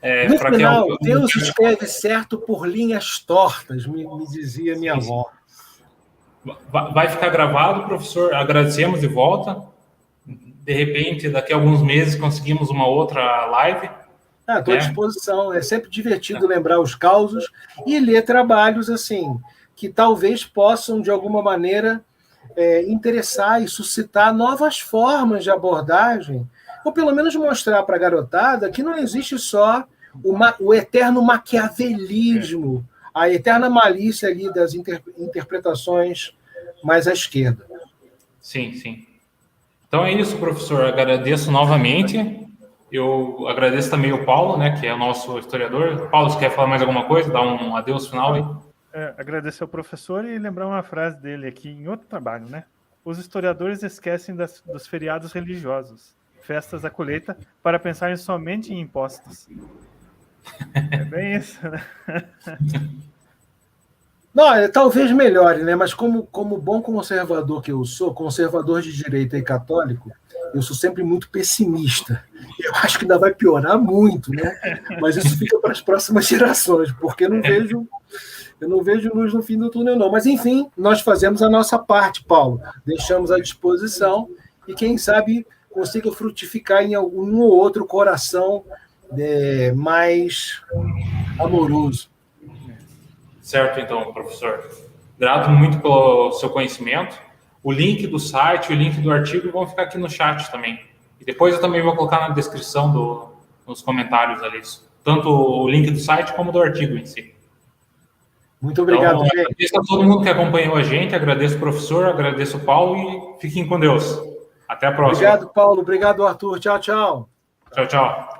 No final, Deus escreve certo por linhas tortas, me dizia minha avó. Vai ficar gravado, professor. Agradecemos de volta. De repente, daqui a alguns meses, conseguimos uma outra live. Estou à disposição. É sempre divertido lembrar os causos e ler trabalhos assim, que talvez possam, de alguma maneira, interessar e suscitar novas formas de abordagem, ou pelo menos mostrar para a garotada que não existe só o eterno maquiavelismo, a eterna malícia ali das interpretações mais à esquerda. Sim, sim. Então é isso, professor. Agradeço novamente. Eu agradeço também o Paulo, né, que é o nosso historiador. Paulo, você quer falar mais alguma coisa? Dar um adeus final aí? Agradecer ao professor e lembrar uma frase dele aqui em outro trabalho, né? Os historiadores esquecem dos feriados religiosos, festas da colheita, para pensarem somente em impostos. É bem isso, né? Não, talvez melhore, né? Mas como bom conservador que eu sou, conservador de direita e católico, eu sou sempre muito pessimista. Eu acho que ainda vai piorar muito, né? Mas isso fica para as próximas gerações, porque eu não vejo luz no fim do túnel, não. Mas, enfim, nós fazemos a nossa parte, Paulo. Deixamos à disposição e, quem sabe, consiga frutificar em algum ou outro coração mais amoroso. Certo, então, professor. Grato muito pelo seu conhecimento. O link do site, o link do artigo vão ficar aqui no chat também. E depois eu também vou colocar na descrição nos comentários ali. Tanto o link do site como do artigo em si. Muito obrigado, então, gente. Agradeço a todo mundo que acompanhou a gente. Agradeço o professor, agradeço o Paulo e fiquem com Deus. Até a próxima. Obrigado, Paulo. Obrigado, Arthur. Tchau, tchau. Tchau, tchau.